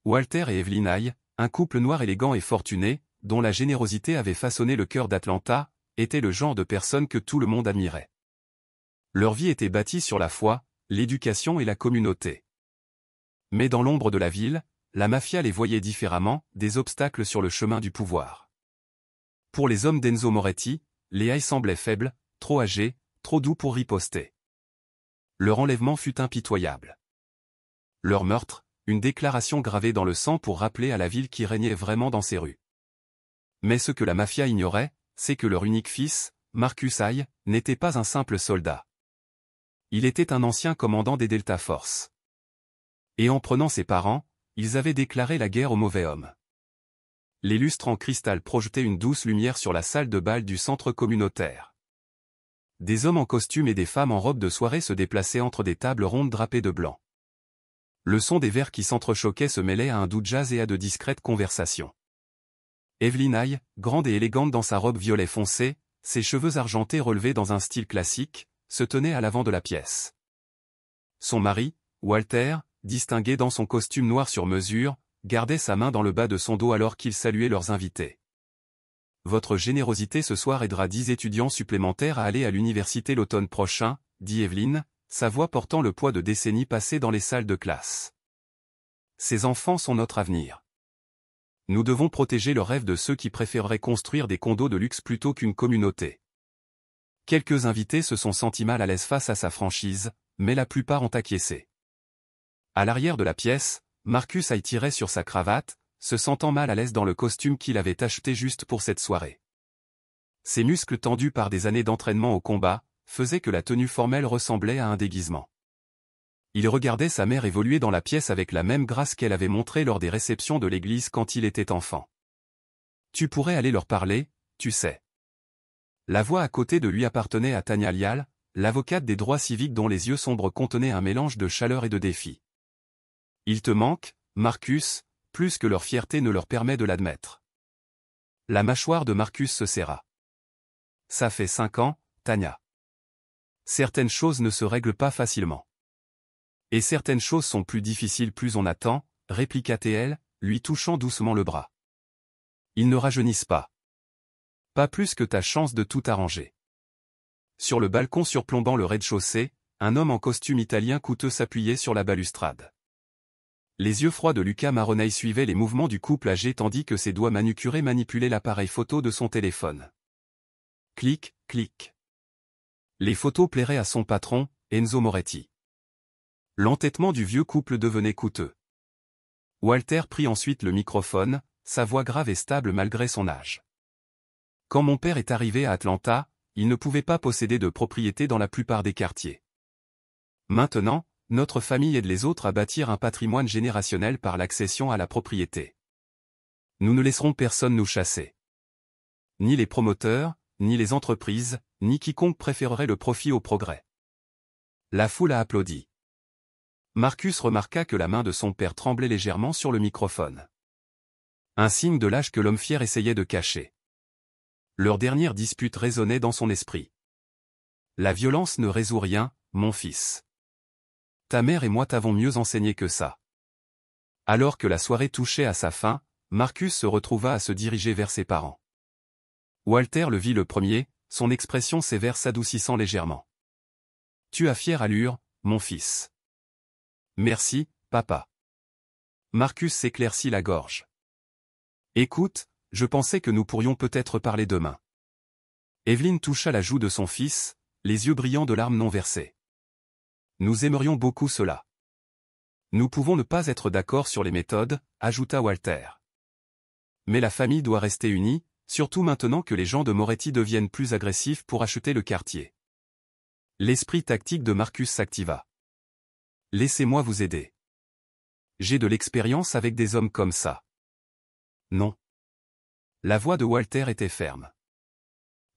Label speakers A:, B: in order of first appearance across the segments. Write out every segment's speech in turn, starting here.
A: Walter et Evelyn Haye, un couple noir élégant et fortuné, dont la générosité avait façonné le cœur d'Atlanta, étaient le genre de personnes que tout le monde admirait. Leur vie était bâtie sur la foi, l'éducation et la communauté. Mais dans l'ombre de la ville, la mafia les voyait différemment, des obstacles sur le chemin du pouvoir. Pour les hommes d'Enzo Moretti, les Haye semblaient faibles, trop âgés, trop doux pour riposter. Leur enlèvement fut impitoyable. Leur meurtre, une déclaration gravée dans le sang pour rappeler à la ville qui régnait vraiment dans ses rues. Mais ce que la mafia ignorait, c'est que leur unique fils, Marcus Haye, n'était pas un simple soldat. Il était un ancien commandant des Delta Force. Et en prenant ses parents, ils avaient déclaré la guerre aux mauvais hommes. Les lustres en cristal projetaient une douce lumière sur la salle de bal du centre communautaire. Des hommes en costume et des femmes en robe de soirée se déplaçaient entre des tables rondes drapées de blanc. Le son des verres qui s'entrechoquaient se mêlait à un doux jazz et à de discrètes conversations. Evelyn Haye, grande et élégante dans sa robe violet foncé, ses cheveux argentés relevés dans un style classique, se tenait à l'avant de la pièce. Son mari, Walter, distingué dans son costume noir sur mesure, gardait sa main dans le bas de son dos alors qu'il saluait leurs invités. « Votre générosité ce soir aidera 10 étudiants supplémentaires à aller à l'université l'automne prochain, » dit Evelyn, sa voix portant le poids de décennies passées dans les salles de classe. « Ces enfants sont notre avenir. Nous devons protéger le rêve de ceux qui préféreraient construire des condos de luxe plutôt qu'une communauté. » Quelques invités se sont sentis mal à l'aise face à sa franchise, mais la plupart ont acquiescé. À l'arrière de la pièce, Marcus Haye tirait sur sa cravate, se sentant mal à l'aise dans le costume qu'il avait acheté juste pour cette soirée. Ses muscles tendus par des années d'entraînement au combat, faisaient que la tenue formelle ressemblait à un déguisement. Il regardait sa mère évoluer dans la pièce avec la même grâce qu'elle avait montrée lors des réceptions de l'église quand il était enfant. « Tu pourrais aller leur parler, tu sais. » La voix à côté de lui appartenait à Tanya Lial, l'avocate des droits civiques dont les yeux sombres contenaient un mélange de chaleur et de défi. « Il te manque, Marcus, plus que leur fierté ne leur permet de l'admettre. » La mâchoire de Marcus se serra. « Ça fait 5 ans, Tanya. Certaines choses ne se règlent pas facilement. Et certaines choses sont plus difficiles plus on attend, » répliqua-t-elle, lui touchant doucement le bras. « Ils ne rajeunissent pas. Pas plus que ta chance de tout arranger. » Sur le balcon surplombant le rez-de-chaussée, un homme en costume italien coûteux s'appuyait sur la balustrade. Les yeux froids de Luca Maroney suivaient les mouvements du couple âgé tandis que ses doigts manucurés manipulaient l'appareil photo de son téléphone. Clic, clic. Les photos plairaient à son patron, Enzo Moretti. L'entêtement du vieux couple devenait coûteux. Walter prit ensuite le microphone, sa voix grave et stable malgré son âge. Quand mon père est arrivé à Atlanta, il ne pouvait pas posséder de propriété dans la plupart des quartiers. Maintenant, notre famille aide les autres à bâtir un patrimoine générationnel par l'accession à la propriété. Nous ne laisserons personne nous chasser. Ni les promoteurs, ni les entreprises, ni quiconque préférerait le profit au progrès. La foule a applaudi. Marcus remarqua que la main de son père tremblait légèrement sur le microphone. Un signe de l'âge que l'homme fier essayait de cacher. Leur dernière dispute résonnait dans son esprit. La violence ne résout rien, mon fils. Ta mère et moi t'avons mieux enseigné que ça. Alors que la soirée touchait à sa fin, Marcus se retrouva à se diriger vers ses parents. Walter le vit le premier, son expression sévère s'adoucissant légèrement. Tu as fière allure, mon fils. Merci, papa. Marcus s'éclaircit la gorge. Écoute, je pensais que nous pourrions peut-être parler demain. Evelyn toucha la joue de son fils, les yeux brillants de larmes non versées. Nous aimerions beaucoup cela. Nous pouvons ne pas être d'accord sur les méthodes, ajouta Walter. Mais la famille doit rester unie, surtout maintenant que les gens de Moretti deviennent plus agressifs pour acheter le quartier. L'esprit tactique de Marcus s'activa. Laissez-moi vous aider. J'ai de l'expérience avec des hommes comme ça. Non. La voix de Walter était ferme.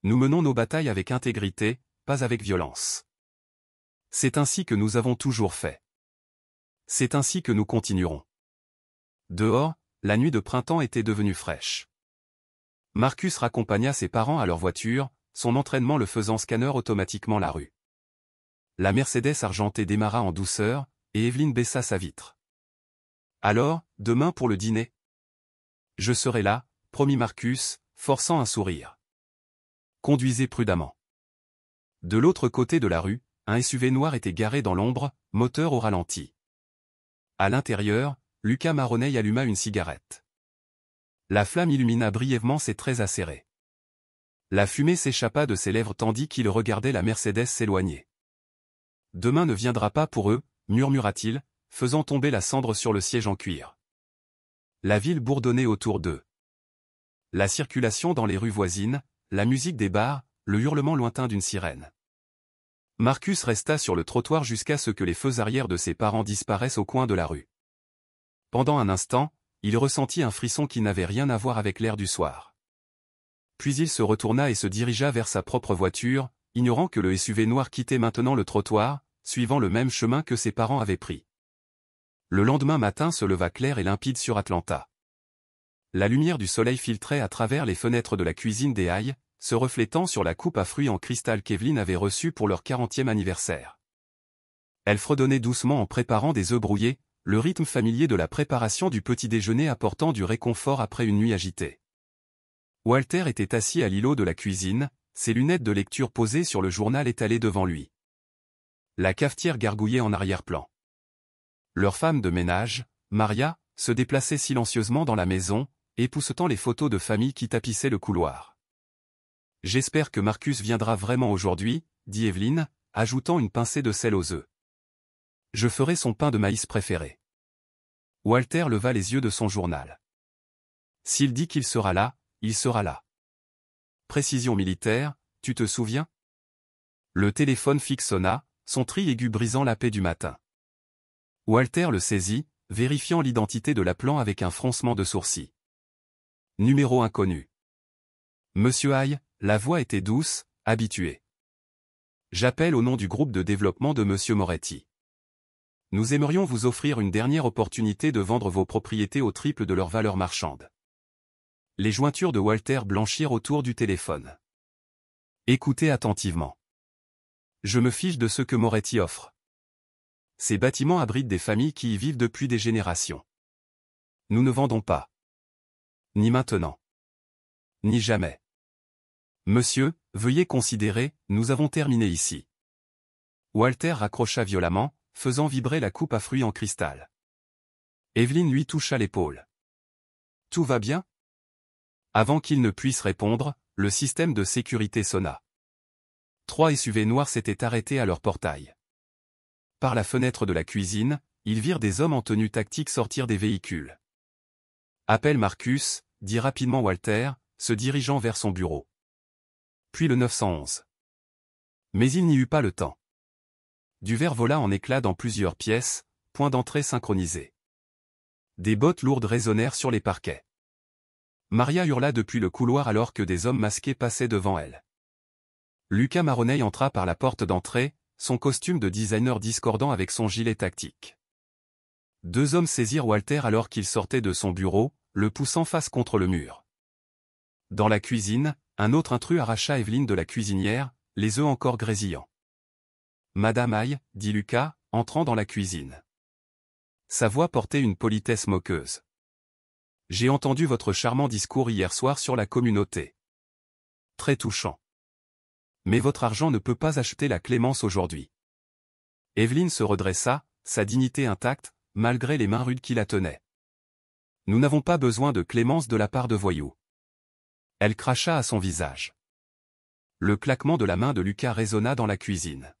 A: Nous menons nos batailles avec intégrité, pas avec violence. C'est ainsi que nous avons toujours fait. C'est ainsi que nous continuerons. Dehors, la nuit de printemps était devenue fraîche. Marcus raccompagna ses parents à leur voiture, son entraînement le faisant scanner automatiquement la rue. La Mercedes argentée démarra en douceur, et Evelyn baissa sa vitre. Alors, demain pour le dîner? Je serai là, promit Marcus, forçant un sourire. Conduisez prudemment. De l'autre côté de la rue, un SUV noir était garé dans l'ombre, moteur au ralenti. À l'intérieur, Luca Maroney alluma une cigarette. La flamme illumina brièvement ses traits acérés. La fumée s'échappa de ses lèvres tandis qu'il regardait la Mercedes s'éloigner. Demain ne viendra pas pour eux, murmura-t-il, faisant tomber la cendre sur le siège en cuir. La ville bourdonnait autour d'eux. La circulation dans les rues voisines, la musique des bars, le hurlement lointain d'une sirène. Marcus resta sur le trottoir jusqu'à ce que les feux arrière de ses parents disparaissent au coin de la rue. Pendant un instant, il ressentit un frisson qui n'avait rien à voir avec l'air du soir. Puis il se retourna et se dirigea vers sa propre voiture, ignorant que le SUV noir quittait maintenant le trottoir, suivant le même chemin que ses parents avaient pris. Le lendemain matin se leva clair et limpide sur Atlanta. La lumière du soleil filtrait à travers les fenêtres de la cuisine des Hayes, se reflétant sur la coupe à fruits en cristal qu'Evelyn avait reçue pour leur 40e anniversaire. Elle fredonnait doucement en préparant des œufs brouillés, le rythme familier de la préparation du petit déjeuner apportant du réconfort après une nuit agitée. Walter était assis à l'îlot de la cuisine, ses lunettes de lecture posées sur le journal étalé devant lui. La cafetière gargouillait en arrière-plan. Leur femme de ménage, Maria, se déplaçait silencieusement dans la maison, époussetant les photos de famille qui tapissaient le couloir. « J'espère que Marcus viendra vraiment aujourd'hui, » dit Evelyn, ajoutant une pincée de sel aux œufs. « Je ferai son pain de maïs préféré. » Walter leva les yeux de son journal. « S'il dit qu'il sera là, il sera là. » Précision militaire, tu te souviens? Le téléphone fixe sonna, son tri aigu brisant la paix du matin. Walter le saisit, vérifiant l'identité de l'appelant avec un froncement de sourcils. Numéro inconnu. Monsieur Hayes, la voix était douce, habituée. J'appelle au nom du groupe de développement de Monsieur Moretti. Nous aimerions vous offrir une dernière opportunité de vendre vos propriétés au triple de leur valeur marchande. Les jointures de Walter blanchirent autour du téléphone. Écoutez attentivement. Je me fiche de ce que Moretti offre. Ces bâtiments abritent des familles qui y vivent depuis des générations. Nous ne vendons pas. Ni maintenant. Ni jamais. Monsieur, veuillez considérer, nous avons terminé ici. Walter raccrocha violemment, faisant vibrer la coupe à fruits en cristal. Evelyn lui toucha l'épaule. Tout va bien? Avant qu'il ne puisse répondre, le système de sécurité sonna. 3 SUV noirs s'étaient arrêtés à leur portail. Par la fenêtre de la cuisine, ils virent des hommes en tenue tactique sortir des véhicules. « Appelle Marcus », dit rapidement Walter, se dirigeant vers son bureau. Puis le 911. Mais il n'y eut pas le temps. Du verre vola en éclats dans plusieurs pièces, point d'entrée synchronisé. Des bottes lourdes résonnèrent sur les parquets. Maria hurla depuis le couloir alors que des hommes masqués passaient devant elle. Luca Maroney entra par la porte d'entrée, son costume de designer discordant avec son gilet tactique. 2 hommes saisirent Walter alors qu'il sortait de son bureau, le poussant face contre le mur. Dans la cuisine, un autre intrus arracha Evelyn de la cuisinière, les œufs encore grésillants. « Madame Hayes, » dit Luca, entrant dans la cuisine. Sa voix portait une politesse moqueuse. « J'ai entendu votre charmant discours hier soir sur la communauté. Très touchant. Mais votre argent ne peut pas acheter la clémence aujourd'hui. » Evelyn se redressa, sa dignité intacte, malgré les mains rudes qui la tenaient. « Nous n'avons pas besoin de clémence de la part de voyous. » Elle cracha à son visage. Le claquement de la main de Luca résonna dans la cuisine.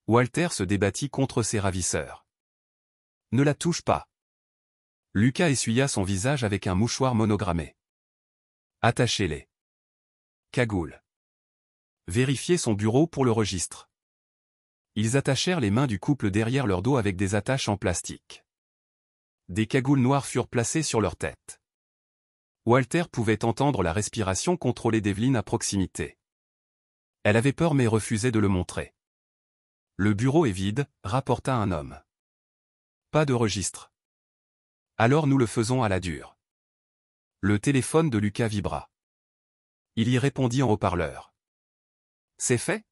A: Walter se débattit contre ses ravisseurs. « Ne la touche pas. » Luca essuya son visage avec un mouchoir monogrammé. « Attachez-les. » Cagoule. Vérifiez son bureau pour le registre. Ils attachèrent les mains du couple derrière leur dos avec des attaches en plastique. Des cagoules noires furent placées sur leur tête. Walter pouvait entendre la respiration contrôlée d'Evelyn à proximité. Elle avait peur mais refusait de le montrer. « Le bureau est vide », rapporta un homme. « Pas de registre. » « Alors nous le faisons à la dure. » Le téléphone de Luca vibra. Il y répondit en haut-parleur. « C'est fait ?»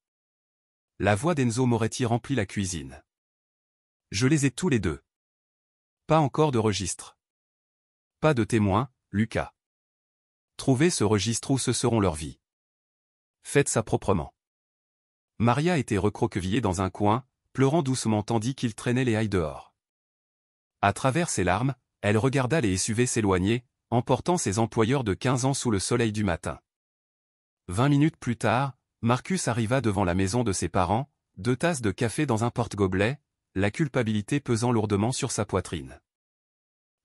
A: La voix d'Enzo Moretti remplit la cuisine. « Je les ai tous les deux. » Pas encore de registre. Pas de témoin, Lucas. Trouvez ce registre où ce seront leurs vies. Faites ça proprement. Maria était recroquevillée dans un coin, pleurant doucement tandis qu'il traînait les hailles dehors. À travers ses larmes, elle regarda les SUV s'éloigner, emportant ses employeurs de 15 ans sous le soleil du matin. 20 minutes plus tard, Marcus arriva devant la maison de ses parents, 2 tasses de café dans un porte-gobelet, la culpabilité pesant lourdement sur sa poitrine.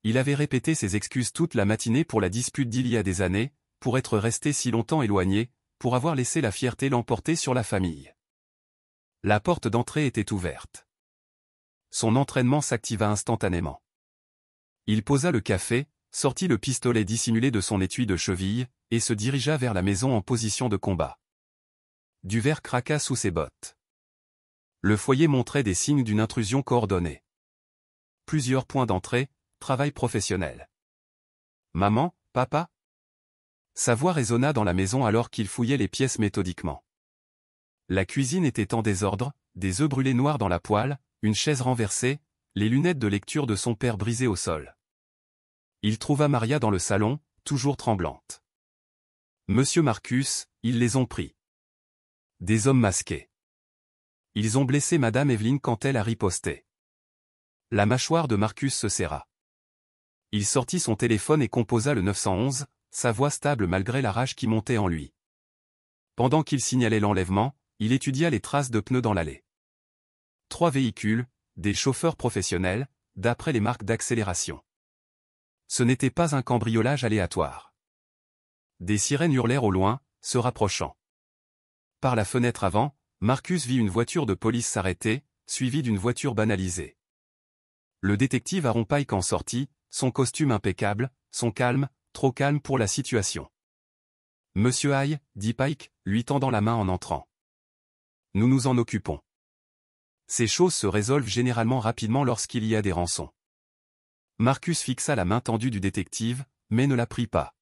A: Il avait répété ses excuses toute la matinée pour la dispute d'il y a des années, pour être resté si longtemps éloigné, pour avoir laissé la fierté l'emporter sur la famille. La porte d'entrée était ouverte. Son entraînement s'activa instantanément. Il posa le café, sortit le pistolet dissimulé de son étui de cheville, et se dirigea vers la maison en position de combat. Du verre craqua sous ses bottes. Le foyer montrait des signes d'une intrusion coordonnée. Plusieurs points d'entrée, travail professionnel. Maman, papa? Sa voix résonna dans la maison alors qu'il fouillait les pièces méthodiquement. La cuisine était en désordre, des œufs brûlés noirs dans la poêle, une chaise renversée, les lunettes de lecture de son père brisées au sol. Il trouva Maria dans le salon, toujours tremblante. Monsieur Marcus, ils les ont pris. Des hommes masqués. Ils ont blessé Madame Evelyne quand elle a riposté. La mâchoire de Marcus se serra. Il sortit son téléphone et composa le 911, sa voix stable malgré la rage qui montait en lui. Pendant qu'il signalait l'enlèvement, il étudia les traces de pneus dans l'allée. 3 véhicules, des chauffeurs professionnels, d'après les marques d'accélération. Ce n'était pas un cambriolage aléatoire. Des sirènes hurlèrent au loin, se rapprochant. Par la fenêtre avant, Marcus vit une voiture de police s'arrêter, suivie d'une voiture banalisée. Le détective Aaron Pike en sortit, son costume impeccable, son calme, trop calme pour la situation. « Monsieur Hay » dit Pike, lui tendant la main en entrant. « Nous nous en occupons. » Ces choses se résolvent généralement rapidement lorsqu'il y a des rançons. Marcus fixa la main tendue du détective, mais ne la prit pas.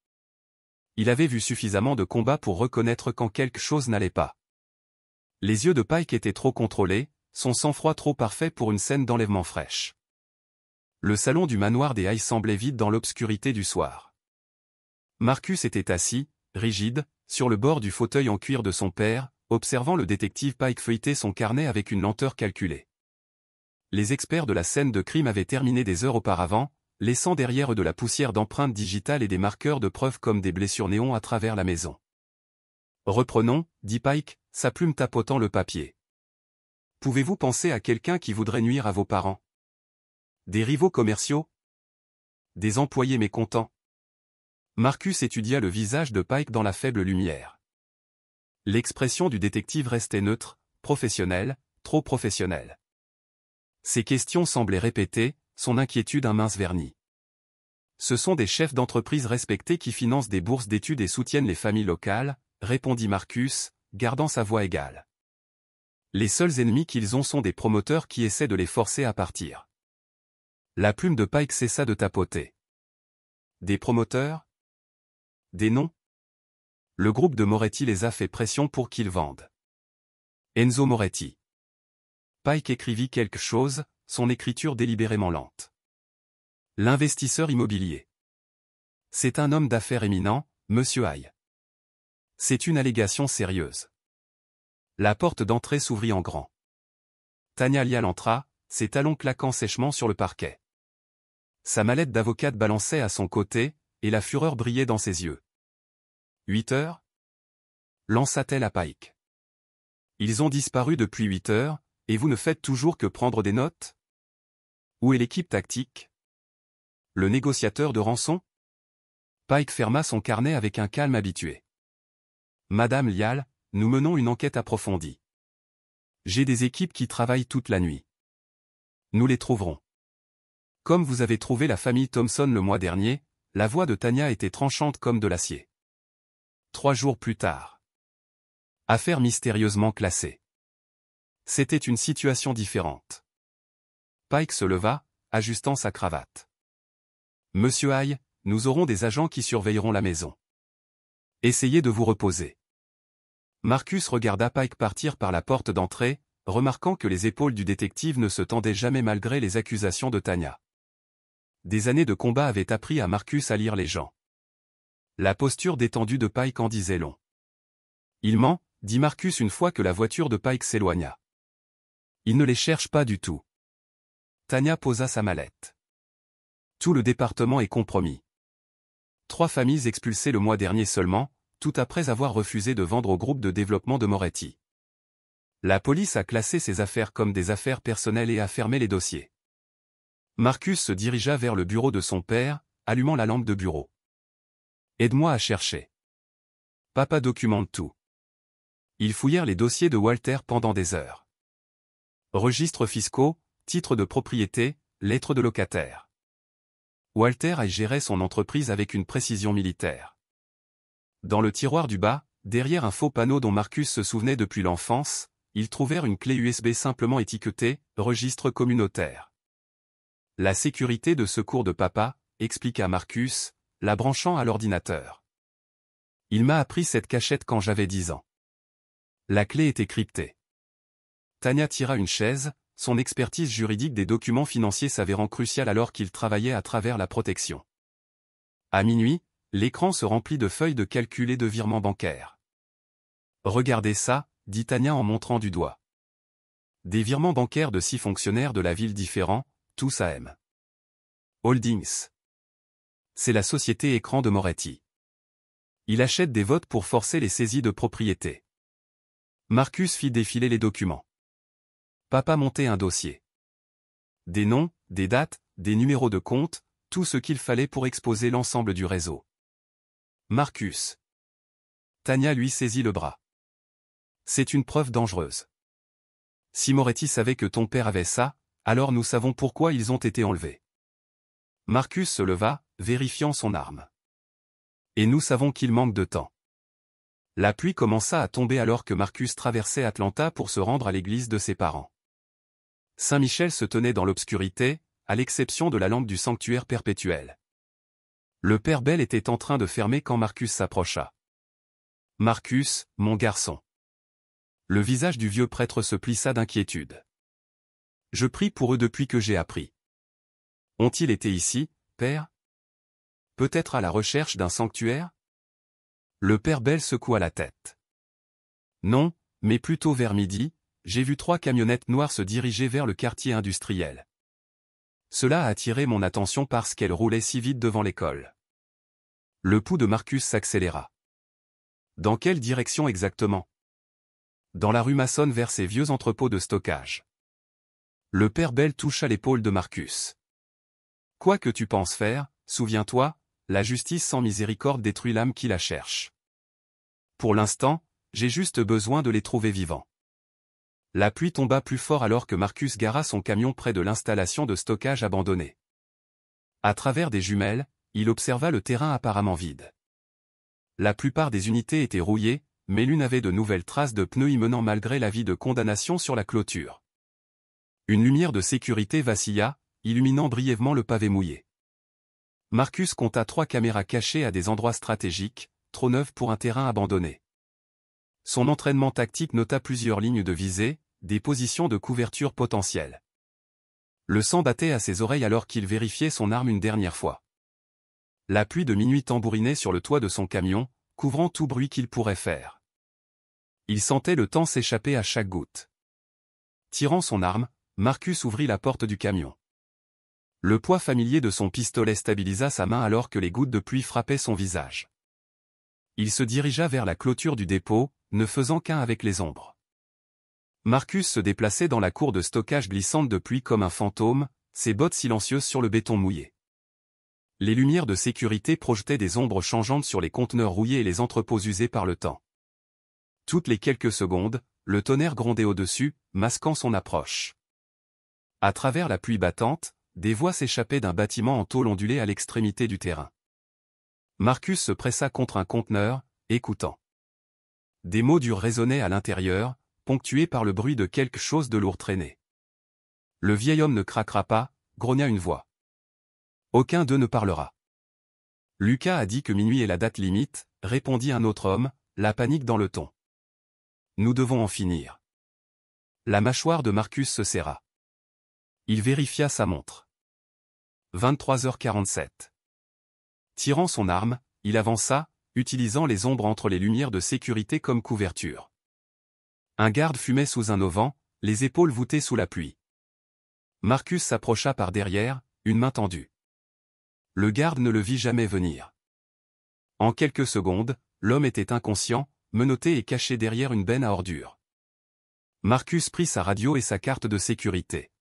A: Il avait vu suffisamment de combats pour reconnaître quand quelque chose n'allait pas. Les yeux de Pike étaient trop contrôlés, son sang-froid trop parfait pour une scène d'enlèvement fraîche. Le salon du manoir des Hay semblait vide dans l'obscurité du soir. Marcus était assis, rigide, sur le bord du fauteuil en cuir de son père, observant le détective Pike feuilleter son carnet avec une lenteur calculée. Les experts de la scène de crime avaient terminé des heures auparavant, laissant derrière eux de la poussière d'empreintes digitales et des marqueurs de preuves comme des blessures néons à travers la maison. « Reprenons, » dit Pike, sa plume tapotant le papier. « Pouvez-vous penser à quelqu'un qui voudrait nuire à vos parents? Des rivaux commerciaux? Des employés mécontents? » Marcus étudia le visage de Pike dans la faible lumière. L'expression du détective restait neutre, professionnelle, trop professionnelle. Ses questions semblaient répéter, son inquiétude un mince vernis. Ce sont des chefs d'entreprise respectés qui financent des bourses d'études et soutiennent les familles locales, répondit Marcus, gardant sa voix égale. Les seuls ennemis qu'ils ont sont des promoteurs qui essaient de les forcer à partir. La plume de Pike cessa de tapoter. Des promoteurs? Des noms? Le groupe de Moretti les a fait pression pour qu'ils vendent. Enzo Moretti. Pike écrivit quelque chose, son écriture délibérément lente. L'investisseur immobilier. C'est un homme d'affaires éminent, Monsieur Hay. C'est une allégation sérieuse. La porte d'entrée s'ouvrit en grand. Tania Lial entra, ses talons claquant sèchement sur le parquet. Sa mallette d'avocate balançait à son côté, et la fureur brillait dans ses yeux. 8 heures? Lança-t-elle à Pike. Ils ont disparu depuis 8 heures, et vous ne faites toujours que prendre des notes? Où est l'équipe tactique? Le négociateur de rançon? Pike ferma son carnet avec un calme habitué. Madame Lial, nous menons une enquête approfondie. J'ai des équipes qui travaillent toute la nuit. Nous les trouverons. Comme vous avez trouvé la famille Thompson le mois dernier, la voix de Tania était tranchante comme de l'acier. 3 jours plus tard. Affaire mystérieusement classée. C'était une situation différente. Pike se leva, ajustant sa cravate. Monsieur Hay, nous aurons des agents qui surveilleront la maison. Essayez de vous reposer. Marcus regarda Pike partir par la porte d'entrée, remarquant que les épaules du détective ne se tendaient jamais malgré les accusations de Tania. des années de combat avaient appris à Marcus à lire les gens. La posture détendue de Pike en disait long. Il ment, dit Marcus une fois que la voiture de Pike s'éloigna. Il ne les cherche pas du tout. Tanya posa sa mallette. Tout le département est compromis. 3 familles expulsées le mois dernier seulement, tout après avoir refusé de vendre au groupe de développement de Moretti. La police a classé ces affaires comme des affaires personnelles et a fermé les dossiers. Marcus se dirigea vers le bureau de son père, allumant la lampe de bureau. Aide-moi à chercher. Papa documente tout. Ils fouillèrent les dossiers de Walter pendant des heures. Registres fiscaux, titres de propriété, lettres de locataire. Walter a géré son entreprise avec une précision militaire. Dans le tiroir du bas, derrière un faux panneau dont Marcus se souvenait depuis l'enfance, ils trouvèrent une clé USB simplement étiquetée « Registre communautaire ». La sécurité de secours de papa, expliqua Marcus, la branchant à l'ordinateur. Il m'a appris cette cachette quand j'avais 10 ans. La clé était cryptée. Tanya tira une chaise, son expertise juridique des documents financiers s'avérant cruciale alors qu'il travaillait à travers la protection. À minuit, l'écran se remplit de feuilles de calcul et de virements bancaires. Regardez ça, dit Tanya en montrant du doigt. Des virements bancaires de 6 fonctionnaires de la ville différents, tous à M. Holdings. C'est la société écran de Moretti. Il achète des votes pour forcer les saisies de propriété. Marcus fit défiler les documents. Papa montait un dossier. Des noms, des dates, des numéros de compte, tout ce qu'il fallait pour exposer l'ensemble du réseau. Marcus. Tanya lui saisit le bras. C'est une preuve dangereuse. Si Moretti savait que ton père avait ça, alors nous savons pourquoi ils ont été enlevés. Marcus se leva, vérifiant son arme. Et nous savons qu'il manque de temps. La pluie commença à tomber alors que Marcus traversait Atlanta pour se rendre à l'église de ses parents. Saint-Michel se tenait dans l'obscurité, à l'exception de la lampe du sanctuaire perpétuel. Le père Bell était en train de fermer quand Marcus s'approcha. « Marcus, mon garçon. » Le visage du vieux prêtre se plissa d'inquiétude. « Je prie pour eux depuis que j'ai appris. Ont-ils été ici, père? Peut-être à la recherche d'un sanctuaire? » Le père Bell secoua la tête. « Non, mais plutôt vers midi, j'ai vu 3 camionnettes noires se diriger vers le quartier industriel. Cela a attiré mon attention parce qu'elles roulaient si vite devant l'école. » Le pouls de Marcus s'accéléra. « Dans quelle direction exactement? » Dans la rue Masson vers ces vieux entrepôts de stockage. Le père Bell toucha l'épaule de Marcus. « Quoi que tu penses faire, souviens-toi, la justice sans miséricorde détruit l'âme qui la cherche. Pour l'instant, j'ai juste besoin de les trouver vivants. » La pluie tomba plus fort alors que Marcus gara son camion près de l'installation de stockage abandonnée. À travers des jumelles, il observa le terrain apparemment vide. La plupart des unités étaient rouillées, mais l'une avait de nouvelles traces de pneus y menant malgré l'avis de condamnation sur la clôture. Une lumière de sécurité vacilla, illuminant brièvement le pavé mouillé. Marcus compta 3 caméras cachées à des endroits stratégiques, trop neuves pour un terrain abandonné. Son entraînement tactique nota plusieurs lignes de visée, des positions de couverture potentielles. Le sang battait à ses oreilles alors qu'il vérifiait son arme une dernière fois. La pluie de minuit tambourinait sur le toit de son camion, couvrant tout bruit qu'il pourrait faire. Il sentait le temps s'échapper à chaque goutte. Tirant son arme, Marcus ouvrit la porte du camion. Le poids familier de son pistolet stabilisa sa main alors que les gouttes de pluie frappaient son visage. Il se dirigea vers la clôture du dépôt, ne faisant qu'un avec les ombres. Marcus se déplaçait dans la cour de stockage glissante de pluie comme un fantôme, ses bottes silencieuses sur le béton mouillé. Les lumières de sécurité projetaient des ombres changeantes sur les conteneurs rouillés et les entrepôts usés par le temps. Toutes les quelques secondes, le tonnerre grondait au-dessus, masquant son approche. À travers la pluie battante, des voix s'échappaient d'un bâtiment en tôle ondulée à l'extrémité du terrain. Marcus se pressa contre un conteneur, écoutant. Des mots durs résonnaient à l'intérieur, ponctués par le bruit de quelque chose de lourd traîné. Le vieil homme ne craquera pas, grogna une voix. Aucun d'eux ne parlera. Lucas a dit que minuit est la date limite, répondit un autre homme, la panique dans le ton. Nous devons en finir. La mâchoire de Marcus se serra. Il vérifia sa montre. 23h47. Tirant son arme, il avança, utilisant les ombres entre les lumières de sécurité comme couverture. Un garde fumait sous un auvent, les épaules voûtées sous la pluie. Marcus s'approcha par derrière, une main tendue. Le garde ne le vit jamais venir. En quelques secondes, l'homme était inconscient, menotté et caché derrière une benne à ordures. Marcus prit sa radio et sa carte de sécurité.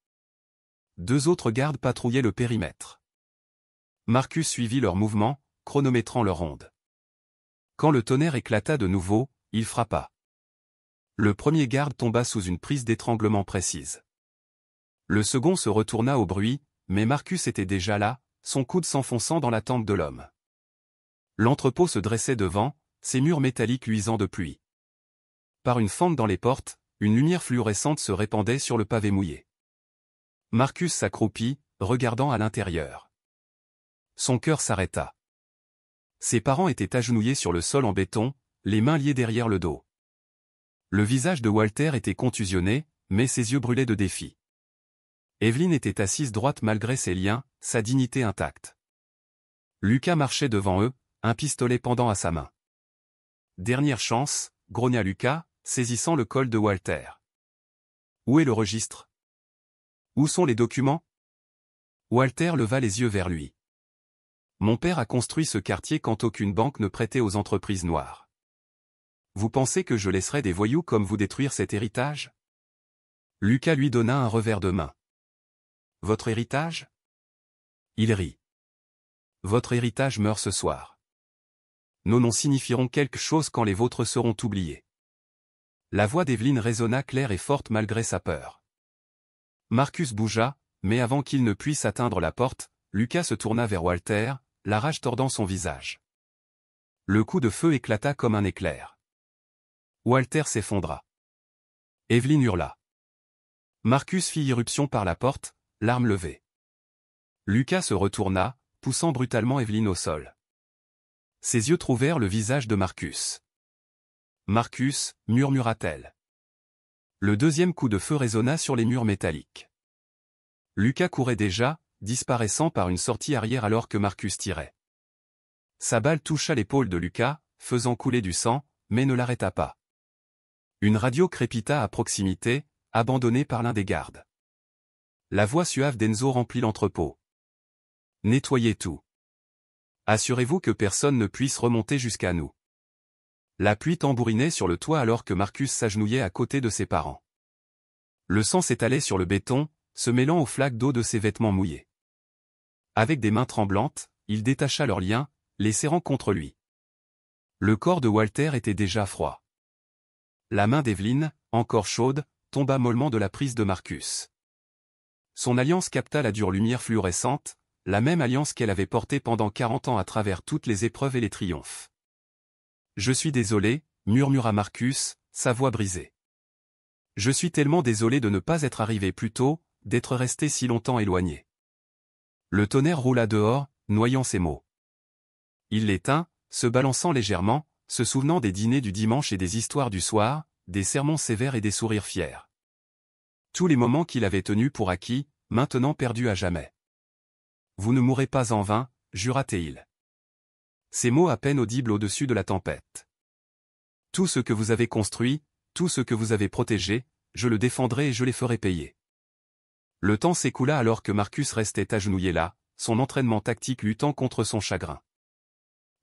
A: 2 autres gardes patrouillaient le périmètre. Marcus suivit leurs mouvements, chronométrant leur onde. Quand le tonnerre éclata de nouveau, il frappa. Le premier garde tomba sous une prise d'étranglement précise. Le second se retourna au bruit, mais Marcus était déjà là, son coude s'enfonçant dans la tempe de l'homme. L'entrepôt se dressait devant, ses murs métalliques luisant de pluie. Par une fente dans les portes, une lumière fluorescente se répandait sur le pavé mouillé. Marcus s'accroupit, regardant à l'intérieur. Son cœur s'arrêta. Ses parents étaient agenouillés sur le sol en béton, les mains liées derrière le dos. Le visage de Walter était contusionné, mais ses yeux brûlaient de défi. Evelyn était assise droite malgré ses liens, sa dignité intacte. Lucas marchait devant eux, un pistolet pendant à sa main. Dernière chance, grogna Lucas, saisissant le col de Walter. Où est le registre? Où sont les documents? Walter leva les yeux vers lui. Mon père a construit ce quartier quand aucune banque ne prêtait aux entreprises noires. Vous pensez que je laisserai des voyous comme vous détruire cet héritage? Lucas lui donna un revers de main. Votre héritage? Il rit. Votre héritage meurt ce soir. Nos noms signifieront quelque chose quand les vôtres seront oubliés. La voix d'Evelyn résonna claire et forte malgré sa peur. Marcus bougea, mais avant qu'il ne puisse atteindre la porte, Lucas se tourna vers Walter, la rage tordant son visage. Le coup de feu éclata comme un éclair. Walter s'effondra. Evelyn hurla. Marcus fit irruption par la porte, l'arme levée. Lucas se retourna, poussant brutalement Evelyn au sol. Ses yeux trouvèrent le visage de Marcus. Marcus, murmura-t-elle. Le deuxième coup de feu résonna sur les murs métalliques. Lucas courait déjà, disparaissant par une sortie arrière alors que Marcus tirait. Sa balle toucha l'épaule de Lucas, faisant couler du sang, mais ne l'arrêta pas. Une radio crépita à proximité, abandonnée par l'un des gardes. La voix suave d'Enzo remplit l'entrepôt. Nettoyez tout. Assurez-vous que personne ne puisse remonter jusqu'à nous. La pluie tambourinait sur le toit alors que Marcus s'agenouillait à côté de ses parents. Le sang s'étalait sur le béton, se mêlant aux flaques d'eau de ses vêtements mouillés. Avec des mains tremblantes, il détacha leurs liens, les serrant contre lui. Le corps de Walter était déjà froid. La main d'Evelyn, encore chaude, tomba mollement de la prise de Marcus. Son alliance capta la dure lumière fluorescente, la même alliance qu'elle avait portée pendant 40 ans à travers toutes les épreuves et les triomphes. « Je suis désolé, murmura Marcus, sa voix brisée. Je suis tellement désolé de ne pas être arrivé plus tôt, d'être resté si longtemps éloigné. » Le tonnerre roula dehors, noyant ses mots. Il l'éteint, se balançant légèrement, se souvenant des dîners du dimanche et des histoires du soir, des sermons sévères et des sourires fiers. Tous les moments qu'il avait tenus pour acquis, maintenant perdus à jamais. « Vous ne mourrez pas en vain, jura-t-il. » Ces mots à peine audibles au-dessus de la tempête. « Tout ce que vous avez construit, tout ce que vous avez protégé, je le défendrai et je les ferai payer. » Le temps s'écoula alors que Marcus restait agenouillé là, son entraînement tactique luttant contre son chagrin.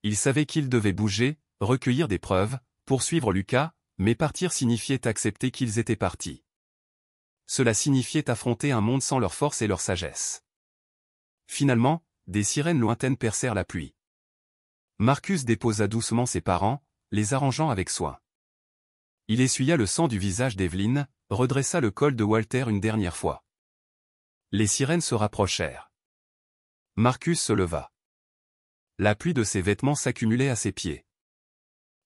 A: Il savait qu'il devait bouger, recueillir des preuves, poursuivre Lucas, mais partir signifiait accepter qu'ils étaient partis. Cela signifiait affronter un monde sans leur force et leur sagesse. Finalement, des sirènes lointaines percèrent la pluie. Marcus déposa doucement ses parents, les arrangeant avec soin. Il essuya le sang du visage d'Evelyn, redressa le col de Walter une dernière fois. Les sirènes se rapprochèrent. Marcus se leva. La pluie de ses vêtements s'accumulait à ses pieds.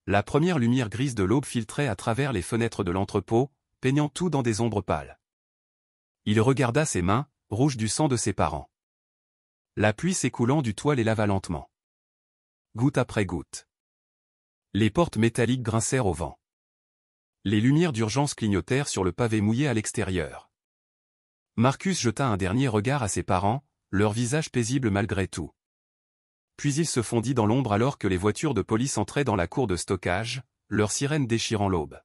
A: La première lumière grise de l'aube filtrait à travers les fenêtres de l'entrepôt, peignant tout dans des ombres pâles. Il regarda ses mains, rouges du sang de ses parents. La pluie s'écoulant du toit les lava lentement. Goutte après goutte. Les portes métalliques grincèrent au vent. Les lumières d'urgence clignotèrent sur le pavé mouillé à l'extérieur. Marcus jeta un dernier regard à ses parents, leur visage paisible malgré tout. Puis il se fondit dans l'ombre alors que les voitures de police entraient dans la cour de stockage, leurs sirènes déchirant l'aube.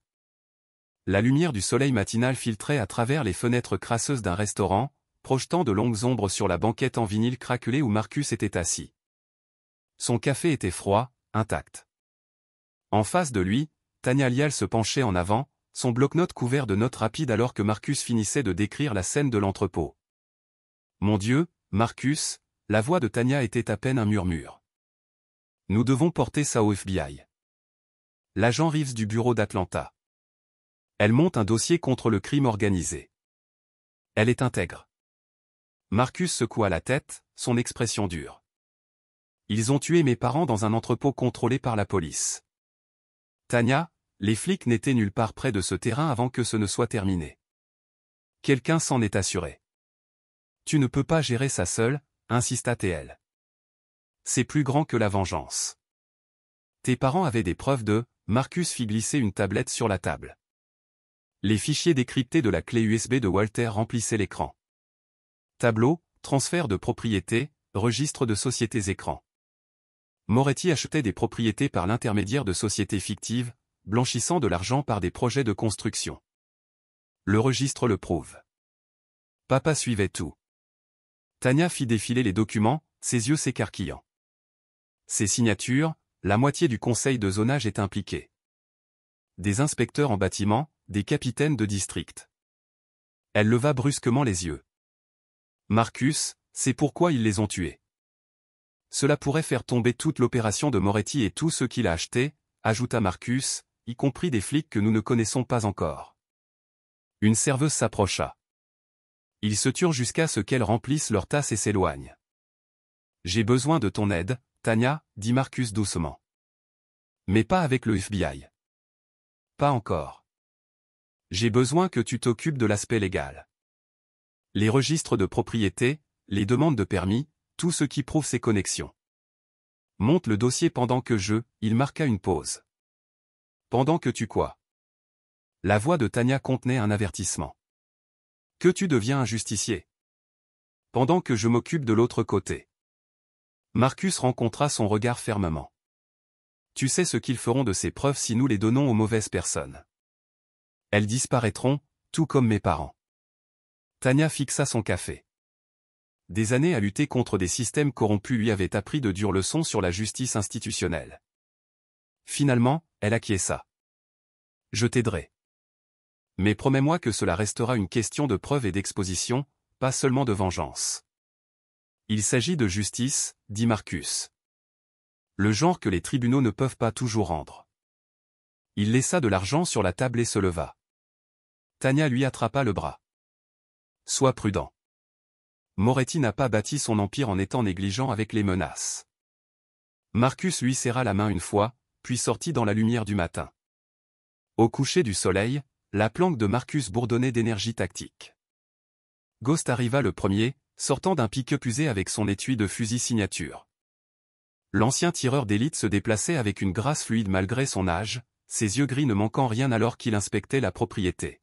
A: La lumière du soleil matinal filtrait à travers les fenêtres crasseuses d'un restaurant, projetant de longues ombres sur la banquette en vinyle craquelé où Marcus était assis. Son café était froid, intact. En face de lui, Tanya Lial se penchait en avant, son bloc-notes couvert de notes rapides alors que Marcus finissait de décrire la scène de l'entrepôt. « Mon Dieu, Marcus !» La voix de Tanya était à peine un murmure. « Nous devons porter ça au FBI. » L'agent Reeves du bureau d'Atlanta. Elle monte un dossier contre le crime organisé. Elle est intègre. Marcus secoua la tête, son expression dure. Ils ont tué mes parents dans un entrepôt contrôlé par la police. Tanya, les flics n'étaient nulle part près de ce terrain avant que ce ne soit terminé. Quelqu'un s'en est assuré. Tu ne peux pas gérer ça seul, insista TL. C'est plus grand que la vengeance. Tes parents avaient des preuves de... Marcus fit glisser une tablette sur la table. Les fichiers décryptés de la clé USB de Walter remplissaient l'écran. Tableau, transfert de propriété, registre de sociétés écran. Moretti achetait des propriétés par l'intermédiaire de sociétés fictives, blanchissant de l'argent par des projets de construction. Le registre le prouve. Papa suivait tout. Tanya fit défiler les documents, ses yeux s'écarquillant. Ses signatures, la moitié du conseil de zonage est impliquée. Des inspecteurs en bâtiment, des capitaines de district. Elle leva brusquement les yeux. Marcus, c'est pourquoi ils les ont tués. Cela pourrait faire tomber toute l'opération de Moretti et tout ce qu'il a acheté, ajouta Marcus, y compris des flics que nous ne connaissons pas encore. Une serveuse s'approcha. Ils se turent jusqu'à ce qu'elle remplisse leur tasse et s'éloigne. J'ai besoin de ton aide, Tanya, dit Marcus doucement. Mais pas avec le FBI. Pas encore. J'ai besoin que tu t'occupes de l'aspect légal. Les registres de propriété, les demandes de permis, tout ce qui prouve ses connexions. Monte le dossier pendant que il marqua une pause. Pendant que tu quoi? La voix de Tanya contenait un avertissement. Que tu deviens un justicier. Pendant que je m'occupe de l'autre côté. Marcus rencontra son regard fermement. Tu sais ce qu'ils feront de ces preuves si nous les donnons aux mauvaises personnes. Elles disparaîtront, tout comme mes parents. Tanya fixa son café. Des années à lutter contre des systèmes corrompus lui avaient appris de dures leçons sur la justice institutionnelle. Finalement, elle acquiesça. Je t'aiderai. Mais promets-moi que cela restera une question de preuve et d'exposition, pas seulement de vengeance. Il s'agit de justice, dit Marcus. Le genre que les tribunaux ne peuvent pas toujours rendre. Il laissa de l'argent sur la table et se leva. Tanya lui attrapa le bras. Sois prudent. Moretti n'a pas bâti son empire en étant négligent avec les menaces. Marcus lui serra la main une fois, puis sortit dans la lumière du matin. Au coucher du soleil, la planque de Marcus bourdonnait d'énergie tactique. Ghost arriva le premier, sortant d'un pick-up usé avec son étui de fusil signature. L'ancien tireur d'élite se déplaçait avec une grâce fluide malgré son âge, ses yeux gris ne manquant rien alors qu'il inspectait la propriété.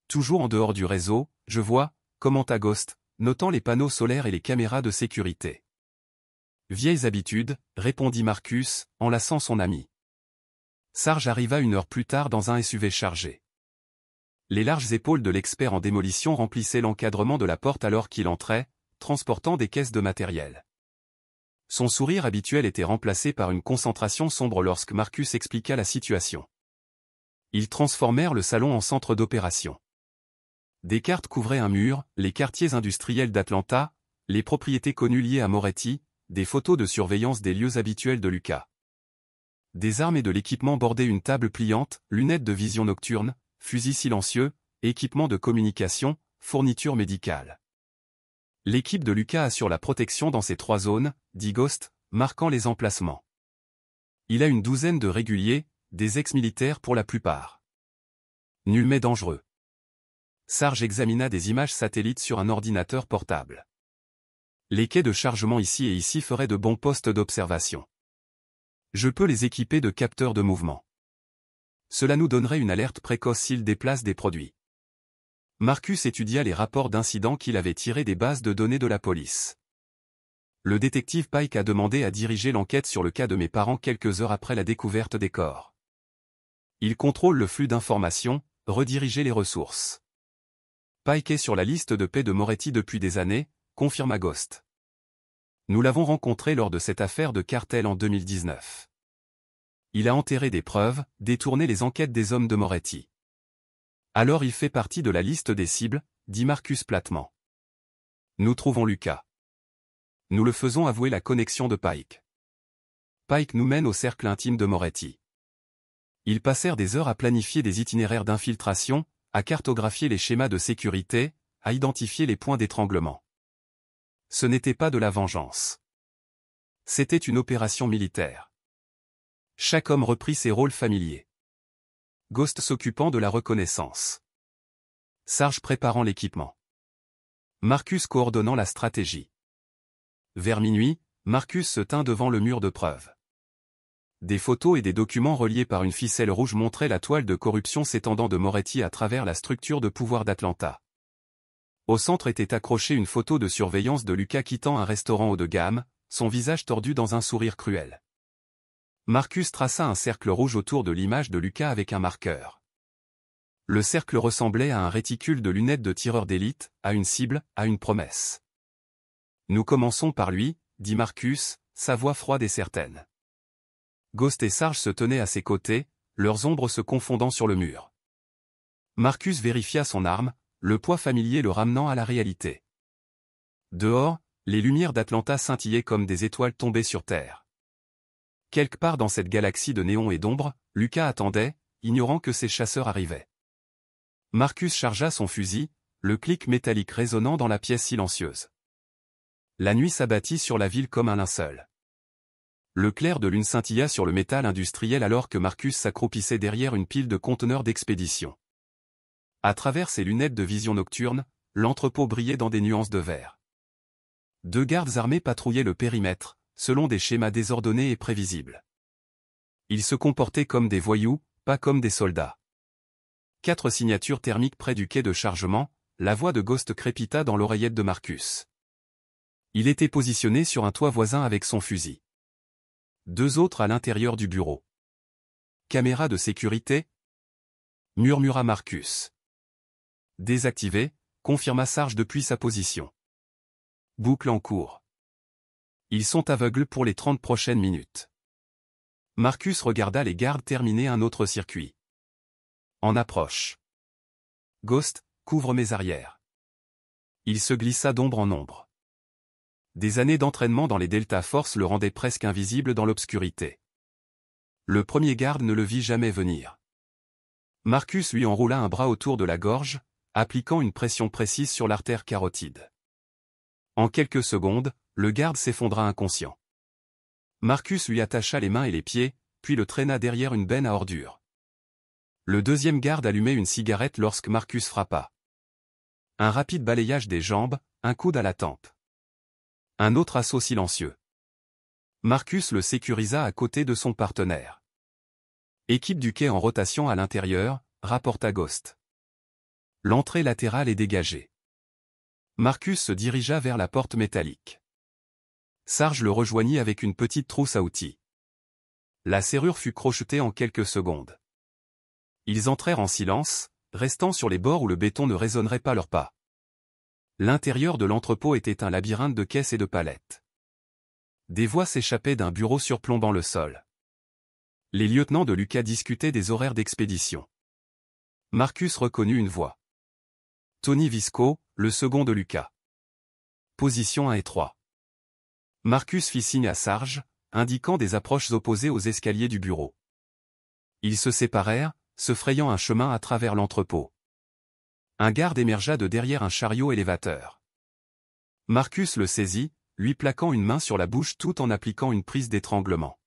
A: Toujours en dehors du réseau, je vois, commenta Ghost, notant les panneaux solaires et les caméras de sécurité. Vieilles habitudes, répondit Marcus, enlaçant son ami. Sarge arriva 1 heure plus tard dans un SUV chargé. Les larges épaules de l'expert en démolition remplissaient l'encadrement de la porte alors qu'il entrait, transportant des caisses de matériel. Son sourire habituel était remplacé par une concentration sombre lorsque Marcus expliqua la situation. Ils transformèrent le salon en centre d'opération. Des cartes couvraient un mur, les quartiers industriels d'Atlanta, les propriétés connues liées à Moretti, des photos de surveillance des lieux habituels de Lucas. Des armes et de l'équipement bordaient une table pliante, lunettes de vision nocturne, fusils silencieux, équipements de communication, fournitures médicales. L'équipe de Lucas assure la protection dans ces 3 zones, dit Ghost, marquant les emplacements. Il a une 12aine de réguliers, des ex-militaires pour la plupart. Nul mais dangereux. Sarge examina des images satellites sur un ordinateur portable. Les quais de chargement ici et ici feraient de bons postes d'observation. Je peux les équiper de capteurs de mouvement. Cela nous donnerait une alerte précoce s'ils déplacent des produits. Marcus étudia les rapports d'incidents qu'il avait tirés des bases de données de la police. Le détective Pike a demandé à diriger l'enquête sur le cas de mes parents quelques heures après la découverte des corps. Il contrôle le flux d'informations, rediriger les ressources. Pike est sur la liste de paix de Moretti depuis des années, confirma Ghost. Nous l'avons rencontré lors de cette affaire de cartel en 2019. Il a enterré des preuves, détourné les enquêtes des hommes de Moretti. Alors il fait partie de la liste des cibles, dit Marcus platement. Nous trouvons Lucas. Nous le faisons avouer la connexion de Pike. Pike nous mène au cercle intime de Moretti. Ils passèrent des heures à planifier des itinéraires d'infiltration, à cartographier les schémas de sécurité, à identifier les points d'étranglement. Ce n'était pas de la vengeance. C'était une opération militaire. Chaque homme reprit ses rôles familiers. Ghost s'occupant de la reconnaissance. Sarge préparant l'équipement. Marcus coordonnant la stratégie. Vers minuit, Marcus se tint devant le mur de preuves. Des photos et des documents reliés par une ficelle rouge montraient la toile de corruption s'étendant de Moretti à travers la structure de pouvoir d'Atlanta. Au centre était accrochée une photo de surveillance de Lucas quittant un restaurant haut de gamme, son visage tordu dans un sourire cruel. Marcus traça un cercle rouge autour de l'image de Lucas avec un marqueur. Le cercle ressemblait à un réticule de lunettes de tireur d'élite, à une cible, à une promesse. Nous commençons par lui, dit Marcus, sa voix froide et certaine. Ghost et Sarge se tenaient à ses côtés, leurs ombres se confondant sur le mur. Marcus vérifia son arme, le poids familier le ramenant à la réalité. Dehors, les lumières d'Atlanta scintillaient comme des étoiles tombées sur Terre. Quelque part dans cette galaxie de néons et d'ombre, Lucas attendait, ignorant que ses chasseurs arrivaient. Marcus chargea son fusil, le clic métallique résonnant dans la pièce silencieuse. La nuit s'abattit sur la ville comme un linceul. Le clair de lune scintilla sur le métal industriel alors que Marcus s'accroupissait derrière une pile de conteneurs d'expédition. À travers ses lunettes de vision nocturne, l'entrepôt brillait dans des nuances de vert. 2 gardes armés patrouillaient le périmètre, selon des schémas désordonnés et prévisibles. Ils se comportaient comme des voyous, pas comme des soldats. 4 signatures thermiques près du quai de chargement, la voix de Ghost crépita dans l'oreillette de Marcus. Il était positionné sur un toit voisin avec son fusil. 2 autres à l'intérieur du bureau. Caméra de sécurité ? Murmura Marcus. Désactivé, confirma Sarge depuis sa position. Boucle en cours. Ils sont aveugles pour les 30 prochaines minutes. Marcus regarda les gardes terminer un autre circuit. En approche. Ghost, couvre mes arrières. Il se glissa d'ombre en ombre. Des années d'entraînement dans les Delta Force le rendaient presque invisible dans l'obscurité. Le premier garde ne le vit jamais venir. Marcus lui enroula un bras autour de la gorge, appliquant une pression précise sur l'artère carotide. En quelques secondes, le garde s'effondra inconscient. Marcus lui attacha les mains et les pieds, puis le traîna derrière une benne à ordures. Le deuxième garde allumait une cigarette lorsque Marcus frappa. Un rapide balayage des jambes, un coude à la tempe. Un autre assaut silencieux. Marcus le sécurisa à côté de son partenaire. Équipe du quai en rotation à l'intérieur, rapporta Ghost. L'entrée latérale est dégagée. Marcus se dirigea vers la porte métallique. Sarge le rejoignit avec une petite trousse à outils. La serrure fut crochetée en quelques secondes. Ils entrèrent en silence, restant sur les bords où le béton ne résonnerait pas leurs pas. L'intérieur de l'entrepôt était un labyrinthe de caisses et de palettes. Des voix s'échappaient d'un bureau surplombant le sol. Les lieutenants de Lucas discutaient des horaires d'expédition. Marcus reconnut une voix. Tony Visco, le second de Lucas. Position 1 et 3. Marcus fit signe à Sarge, indiquant des approches opposées aux escaliers du bureau. Ils se séparèrent, se frayant un chemin à travers l'entrepôt. Un garde émergea de derrière un chariot élévateur. Marcus le saisit, lui plaquant une main sur la bouche tout en appliquant une prise d'étranglement.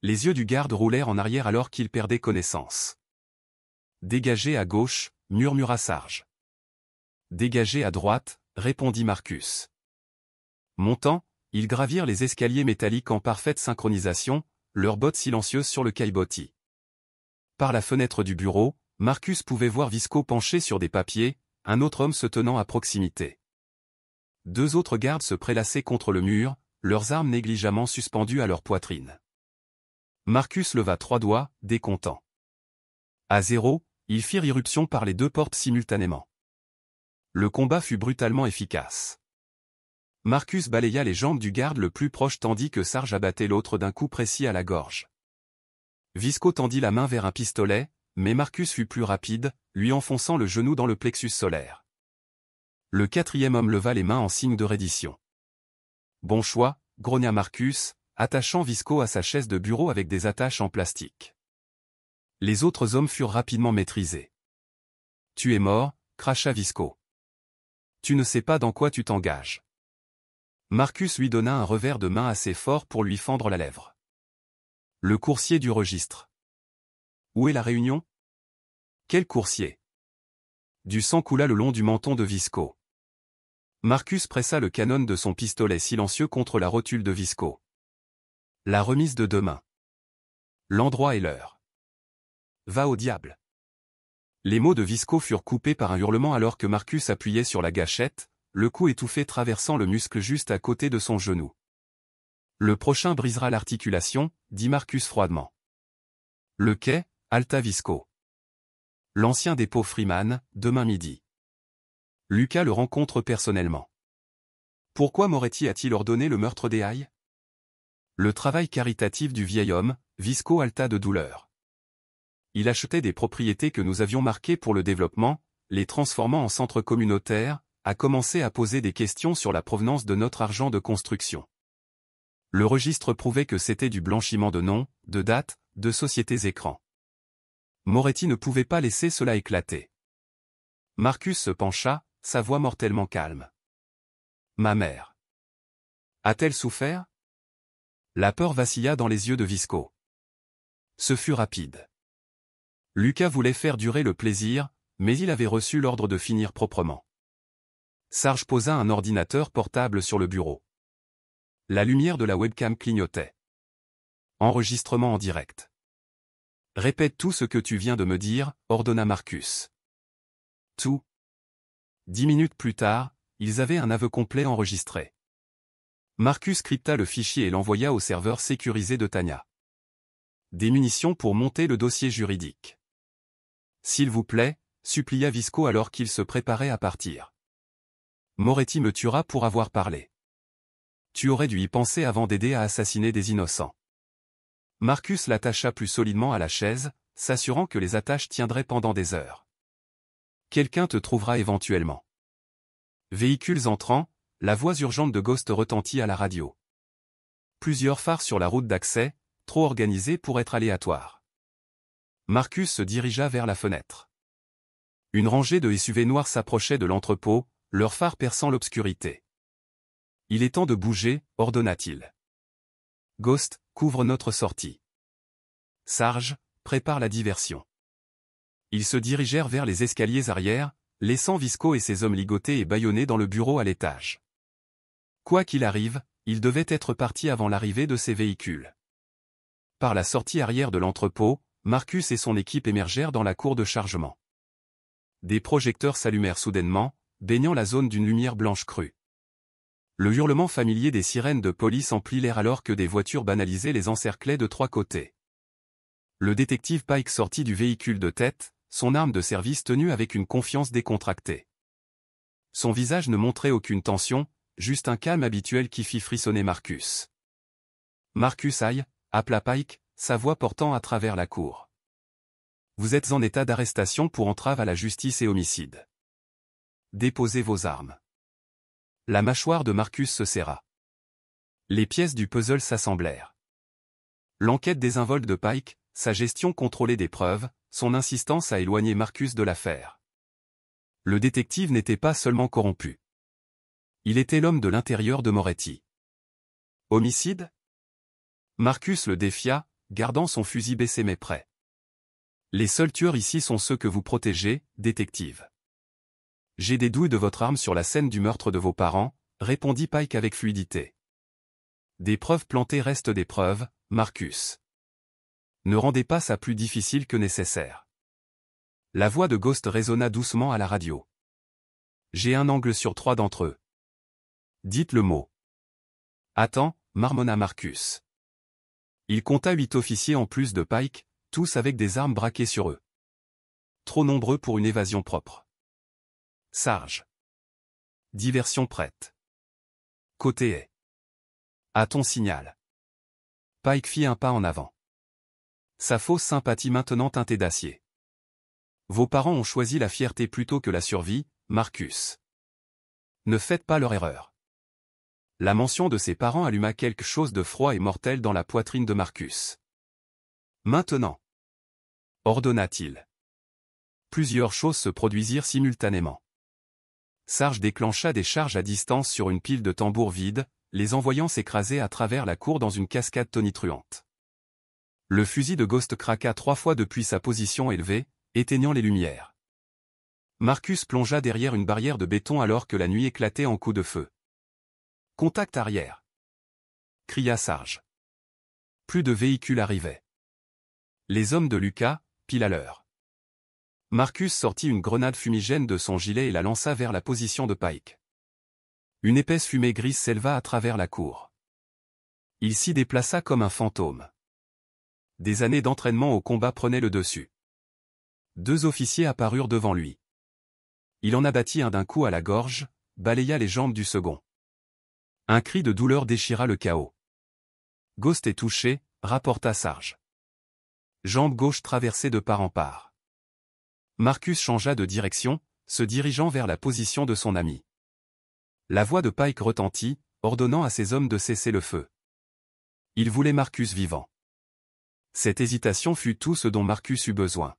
A: Les yeux du garde roulèrent en arrière alors qu'il perdait connaissance. Dégagez à gauche, murmura Sarge. Dégagez à droite, répondit Marcus. Montant, ils gravirent les escaliers métalliques en parfaite synchronisation, leurs bottes silencieuses sur le caillebotis. Par la fenêtre du bureau, Marcus pouvait voir Visco penché sur des papiers, un autre homme se tenant à proximité. Deux autres gardes se prélassaient contre le mur, leurs armes négligemment suspendues à leur poitrine. Marcus leva 3 doigts, décontent. À 0, ils firent irruption par les 2 portes simultanément. Le combat fut brutalement efficace. Marcus balaya les jambes du garde le plus proche tandis que Sarge abattait l'autre d'un coup précis à la gorge. Visco tendit la main vers un pistolet, mais Marcus fut plus rapide, lui enfonçant le genou dans le plexus solaire. Le 4e homme leva les mains en signe de reddition. Bon choix, grogna Marcus, attachant Visco à sa chaise de bureau avec des attaches en plastique. Les autres hommes furent rapidement maîtrisés. Tu es mort, cracha Visco. Tu ne sais pas dans quoi tu t'engages. Marcus lui donna un revers de main assez fort pour lui fendre la lèvre. Le coursier du registre. Où est la réunion? Quel coursier? Du sang coula le long du menton de Visco. Marcus pressa le canon de son pistolet silencieux contre la rotule de Visco. La remise de demain. L'endroit et l'heure. Va au diable. Les mots de Visco furent coupés par un hurlement alors que Marcus appuyait sur la gâchette, le cou étouffé traversant le muscle juste à côté de son genou. Le prochain brisera l'articulation, dit Marcus froidement. Le quai, halta Visco. L'ancien dépôt Freeman, demain midi. Lucas le rencontre personnellement. Pourquoi Moretti a-t-il ordonné le meurtre des Hayes? Le travail caritatif du vieil homme, Visco halta de douleur. Il achetait des propriétés que nous avions marquées pour le développement, les transformant en centres communautaires, a commencé à poser des questions sur la provenance de notre argent de construction. Le registre prouvait que c'était du blanchiment de noms, de dates, de sociétés écrans. Moretti ne pouvait pas laisser cela éclater. Marcus se pencha, sa voix mortellement calme. Ma mère. A-t-elle souffert? La peur vacilla dans les yeux de Visco. Ce fut rapide. Lucas voulait faire durer le plaisir, mais il avait reçu l'ordre de finir proprement. Sarge posa un ordinateur portable sur le bureau. La lumière de la webcam clignotait. Enregistrement en direct. Répète tout ce que tu viens de me dire, ordonna Marcus. Tout. 10 minutes plus tard, ils avaient un aveu complet enregistré. Marcus crypta le fichier et l'envoya au serveur sécurisé de Tania. Des munitions pour monter le dossier juridique. S'il vous plaît, supplia Visco alors qu'il se préparait à partir. Moretti me tuera pour avoir parlé. Tu aurais dû y penser avant d'aider à assassiner des innocents. Marcus l'attacha plus solidement à la chaise, s'assurant que les attaches tiendraient pendant des heures. Quelqu'un te trouvera éventuellement. Véhicules entrant, la voix urgente de Ghost retentit à la radio. Plusieurs phares sur la route d'accès, trop organisés pour être aléatoires. Marcus se dirigea vers la fenêtre. Une rangée de SUV noirs s'approchait de l'entrepôt, leurs phares perçant l'obscurité. Il est temps de bouger, ordonna-t-il. Ghost, couvre notre sortie. Sarge, prépare la diversion. Ils se dirigèrent vers les escaliers arrière, laissant Visco et ses hommes ligotés et bâillonnés dans le bureau à l'étage. Quoi qu'il arrive, ils devaient être partis avant l'arrivée de ces véhicules. Par la sortie arrière de l'entrepôt, Marcus et son équipe émergèrent dans la cour de chargement. Des projecteurs s'allumèrent soudainement, baignant la zone d'une lumière blanche crue. Le hurlement familier des sirènes de police emplit l'air alors que des voitures banalisées les encerclaient de 3 côtés. Le détective Pike sortit du véhicule de tête, son arme de service tenue avec une confiance décontractée. Son visage ne montrait aucune tension, juste un calme habituel qui fit frissonner Marcus. Marcus aïe, appela Pike, sa voix portant à travers la cour. Vous êtes en état d'arrestation pour entrave à la justice et homicide. Déposez vos armes. La mâchoire de Marcus se serra. Les pièces du puzzle s'assemblèrent. L'enquête désinvolte de Pike, sa gestion contrôlée des preuves, son insistance à éloigner Marcus de l'affaire. Le détective n'était pas seulement corrompu. Il était l'homme de l'intérieur de Moretti. Homicide? Marcus le défia, gardant son fusil baissé mais prêt. Les seuls tueurs ici sont ceux que vous protégez, détective. J'ai des douilles de votre arme sur la scène du meurtre de vos parents, répondit Pike avec fluidité. Des preuves plantées restent des preuves, Marcus. Ne rendez pas ça plus difficile que nécessaire. La voix de Ghost résonna doucement à la radio. J'ai un angle sur 3 d'entre eux. Dites le mot. Attends, marmonna Marcus. Il compta 8 officiers en plus de Pike, tous avec des armes braquées sur eux. Trop nombreux pour une évasion propre. Sarge. Diversion prête. Côté est. À ton signal. Pike fit un pas en avant. Sa fausse sympathie maintenant teintée d'acier. Vos parents ont choisi la fierté plutôt que la survie, Marcus. Ne faites pas leur erreur. La mention de ses parents alluma quelque chose de froid et mortel dans la poitrine de Marcus. Maintenant, ordonna-t-il. Plusieurs choses se produisirent simultanément. Sarge déclencha des charges à distance sur une pile de tambours vides, les envoyant s'écraser à travers la cour dans une cascade tonitruante. Le fusil de Ghost craqua 3 fois depuis sa position élevée, éteignant les lumières. Marcus plongea derrière une barrière de béton alors que la nuit éclatait en coups de feu. « Contact arrière !» cria Sarge. Plus de véhicules arrivaient. Les hommes de Lucas, pile à l'heure. Marcus sortit une grenade fumigène de son gilet et la lança vers la position de Pike. Une épaisse fumée grise s'éleva à travers la cour. Il s'y déplaça comme un fantôme. Des années d'entraînement au combat prenaient le dessus. 2 officiers apparurent devant lui. Il en abattit un d'un coup à la gorge, balaya les jambes du second. Un cri de douleur déchira le chaos. « Ghost est touché », rapporta Sarge. Jambe gauche traversée de part en part. Marcus changea de direction, se dirigeant vers la position de son ami. La voix de Pike retentit, ordonnant à ses hommes de cesser le feu. Il voulait Marcus vivant. Cette hésitation fut tout ce dont Marcus eut besoin.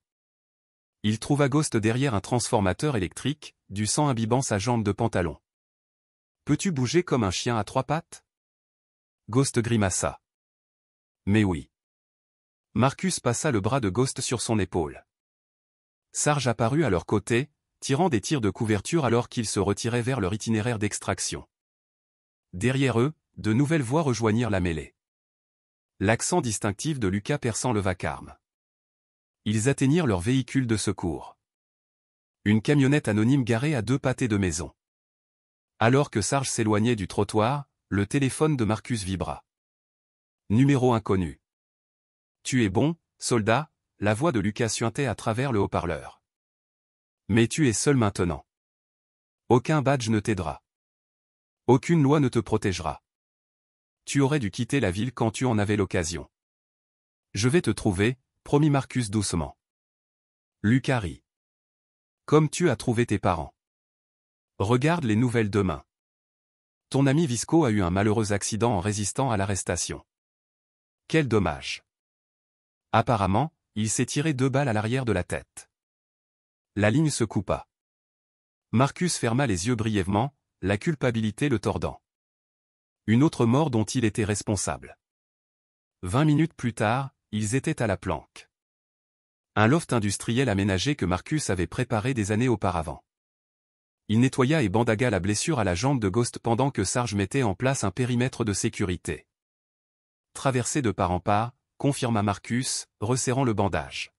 A: Il trouva Ghost derrière un transformateur électrique, du sang imbibant sa jambe de pantalon. « Peux-tu bouger comme un chien à 3 pattes ?» Ghost grimaça. « Mais oui. » Marcus passa le bras de Ghost sur son épaule. Sarge apparut à leur côté, tirant des tirs de couverture alors qu'ils se retiraient vers leur itinéraire d'extraction. Derrière eux, de nouvelles voix rejoignirent la mêlée. L'accent distinctif de Lucas perçant le vacarme. Ils atteignirent leur véhicule de secours. Une camionnette anonyme garée à 2 pâtés de maison. Alors que Sarge s'éloignait du trottoir, le téléphone de Marcus vibra. Numéro inconnu. « Tu es bon, soldat ?» La voix de Lucas suintait à travers le haut-parleur. « Mais tu es seul maintenant. Aucun badge ne t'aidera. Aucune loi ne te protégera. Tu aurais dû quitter la ville quand tu en avais l'occasion. Je vais te trouver, » promit Marcus doucement. Lucas rit. « Comme tu as trouvé tes parents. Regarde les nouvelles demain. Ton ami Visco a eu un malheureux accident en résistant à l'arrestation. Quel dommage. Apparemment, il s'est tiré 2 balles à l'arrière de la tête. » La ligne se coupa. Marcus ferma les yeux brièvement, la culpabilité le tordant. Une autre mort dont il était responsable. 20 minutes plus tard, ils étaient à la planque. Un loft industriel aménagé que Marcus avait préparé des années auparavant. Il nettoya et bandagua la blessure à la jambe de Ghost pendant que Sarge mettait en place un périmètre de sécurité. Traversé de part en part, confirma Marcus, resserrant le bandage.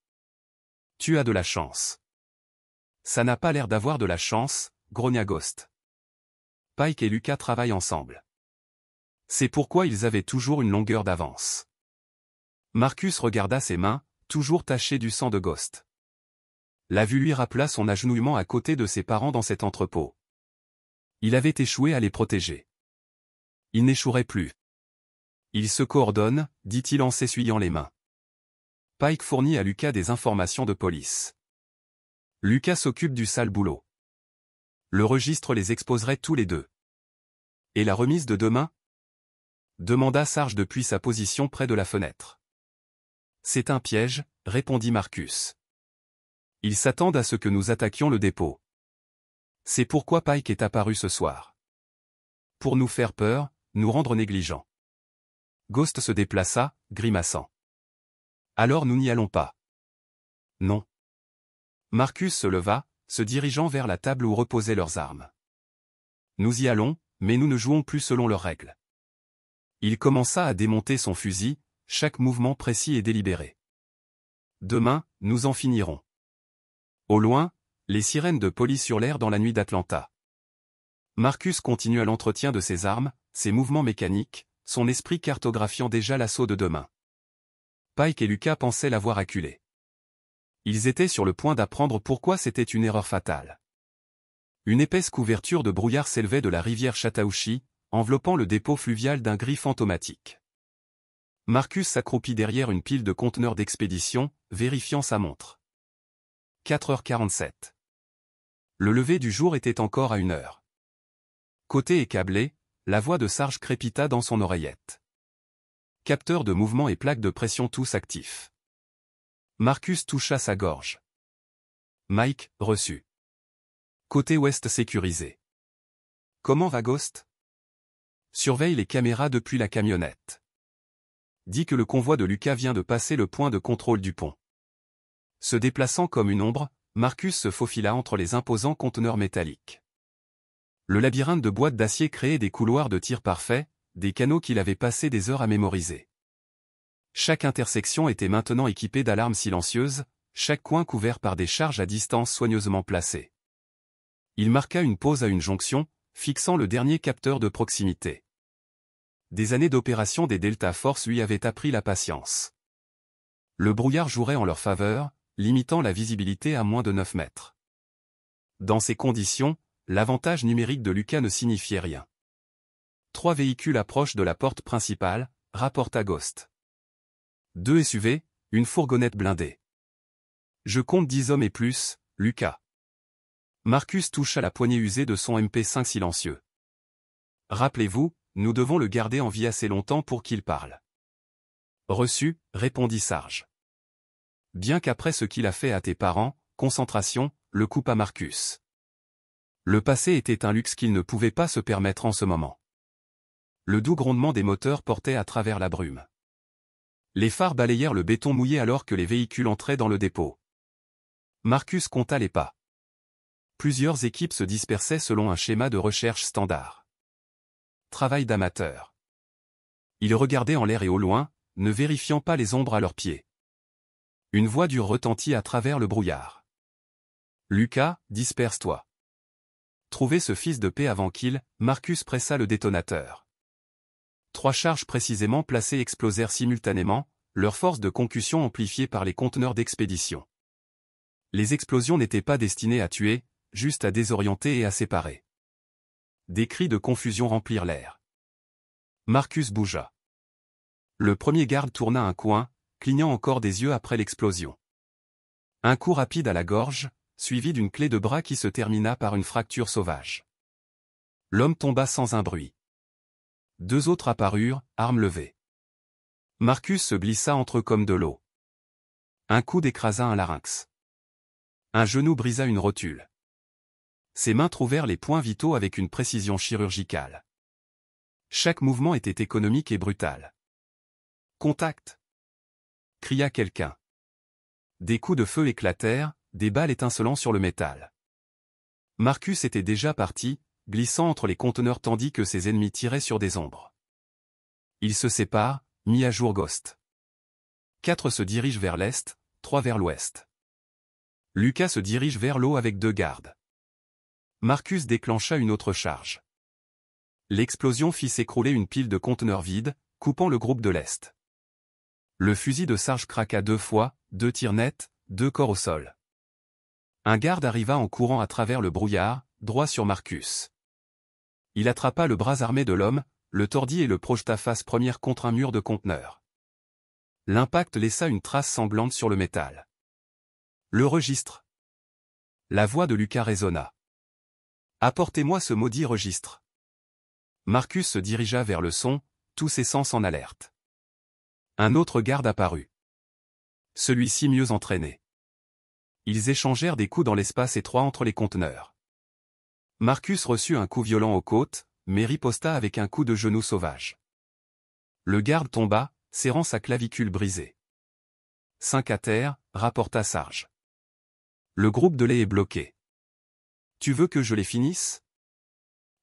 A: Tu as de la chance. Ça n'a pas l'air d'avoir de la chance, grogna Ghost. Pike et Lucas travaillent ensemble. C'est pourquoi ils avaient toujours une longueur d'avance. Marcus regarda ses mains, toujours tachées du sang de Ghost. La vue lui rappela son agenouillement à côté de ses parents dans cet entrepôt. Il avait échoué à les protéger. Il n'échouerait plus. Ils se coordonnent, dit-il en s'essuyant les mains. Pike fournit à Lucas des informations de police. Lucas s'occupe du sale boulot. Le registre les exposerait tous les 2. Et la remise de demain ? Demanda Sarge depuis sa position près de la fenêtre. C'est un piège, répondit Marcus. Ils s'attendent à ce que nous attaquions le dépôt. C'est pourquoi Pike est apparu ce soir. Pour nous faire peur, nous rendre négligents. Ghost se déplaça, grimaçant. Alors nous n'y allons pas. Non. Marcus se leva, se dirigeant vers la table où reposaient leurs armes. Nous y allons, mais nous ne jouons plus selon leurs règles. Il commença à démonter son fusil, chaque mouvement précis et délibéré. Demain, nous en finirons. Au loin, les sirènes de police hurlèrent dans la nuit d'Atlanta. Marcus continua l'entretien de ses armes, ses mouvements mécaniques, son esprit cartographiant déjà l'assaut de demain. Pike et Lucas pensaient l'avoir acculé. Ils étaient sur le point d'apprendre pourquoi c'était une erreur fatale. Une épaisse couverture de brouillard s'élevait de la rivière Chattahoochee, enveloppant le dépôt fluvial d'un gris fantomatique. Marcus s'accroupit derrière une pile de conteneurs d'expédition, vérifiant sa montre. 4h47. Le lever du jour était encore à 1h. Côté et câblé, la voix de Sarge crépita dans son oreillette. Capteur de mouvement et plaque de pression tous actifs. Marcus toucha sa gorge. Mike, reçu. Côté ouest sécurisé. Comment va Ghost? Surveille les caméras depuis la camionnette. Dit que le convoi de Lucas vient de passer le point de contrôle du pont. Se déplaçant comme une ombre, Marcus se faufila entre les imposants conteneurs métalliques. Le labyrinthe de boîtes d'acier créait des couloirs de tir parfaits, des canaux qu'il avait passé des heures à mémoriser. Chaque intersection était maintenant équipée d'alarmes silencieuses, chaque coin couvert par des charges à distance soigneusement placées. Il marqua une pause à une jonction, fixant le dernier capteur de proximité. Des années d'opération des Delta Force lui avaient appris la patience. Le brouillard jouerait en leur faveur, limitant la visibilité à moins de 9 mètres. Dans ces conditions, l'avantage numérique de Lucas ne signifiait rien. 3 véhicules approchent de la porte principale, rapporta Ghost. 2 SUV, une fourgonnette blindée. Je compte 10 hommes et plus, Lucas. Marcus toucha la poignée usée de son MP5 silencieux. Rappelez-vous, nous devons le garder en vie assez longtemps pour qu'il parle. Reçu, répondit Sarge. Bien qu'après ce qu'il a fait à tes parents, concentration, le coupa Marcus. Le passé était un luxe qu'il ne pouvait pas se permettre en ce moment. Le doux grondement des moteurs portait à travers la brume. Les phares balayèrent le béton mouillé alors que les véhicules entraient dans le dépôt. Marcus compta les pas. Plusieurs équipes se dispersaient selon un schéma de recherche standard. Travail d'amateur. Ils regardaient en l'air et au loin, ne vérifiant pas les ombres à leurs pieds. Une voix dure retentit à travers le brouillard. Lucas, disperse-toi. Trouvez ce fils de paix avant qu'il, Marcus pressa le détonateur. 3 charges précisément placées explosèrent simultanément, leur force de concussion amplifiée par les conteneurs d'expédition. Les explosions n'étaient pas destinées à tuer, juste à désorienter et à séparer. Des cris de confusion remplirent l'air. Marcus bougea. Le premier garde tourna un coin, clignant encore des yeux après l'explosion. Un coup rapide à la gorge, suivi d'une clé de bras qui se termina par une fracture sauvage. L'homme tomba sans un bruit. 2 autres apparurent, armes levées. Marcus se glissa entre eux comme de l'eau. Un coude écrasa un larynx. Un genou brisa une rotule. Ses mains trouvèrent les points vitaux avec une précision chirurgicale. Chaque mouvement était économique et brutal. « Contact !» cria quelqu'un. Des coups de feu éclatèrent, des balles étincelant sur le métal. Marcus était déjà parti, glissant entre les conteneurs tandis que ses ennemis tiraient sur des ombres. Ils se séparent, mis à jour Ghost. 4 se dirigent vers l'est, 3 vers l'ouest. Lucas se dirige vers l'eau avec 2 gardes. Marcus déclencha une autre charge. L'explosion fit s'écrouler une pile de conteneurs vides, coupant le groupe de l'est. Le fusil de Sarge craqua 2 fois, 2 tirs nets, 2 corps au sol. Un garde arriva en courant à travers le brouillard, droit sur Marcus. Il attrapa le bras armé de l'homme, le tordit et le projeta face première contre un mur de conteneurs. L'impact laissa une trace sanglante sur le métal. Le registre. La voix de Lucas résonna. Apportez-moi ce maudit registre. Marcus se dirigea vers le son, tous ses sens en alerte. Un autre garde apparut. Celui-ci mieux entraîné. Ils échangèrent des coups dans l'espace étroit entre les conteneurs. Marcus reçut un coup violent aux côtes, mais riposta avec un coup de genou sauvage. Le garde tomba, serrant sa clavicule brisée. 5 à terre, rapporta Sarge. Le groupe de lait est bloqué. Tu veux que je les finisse?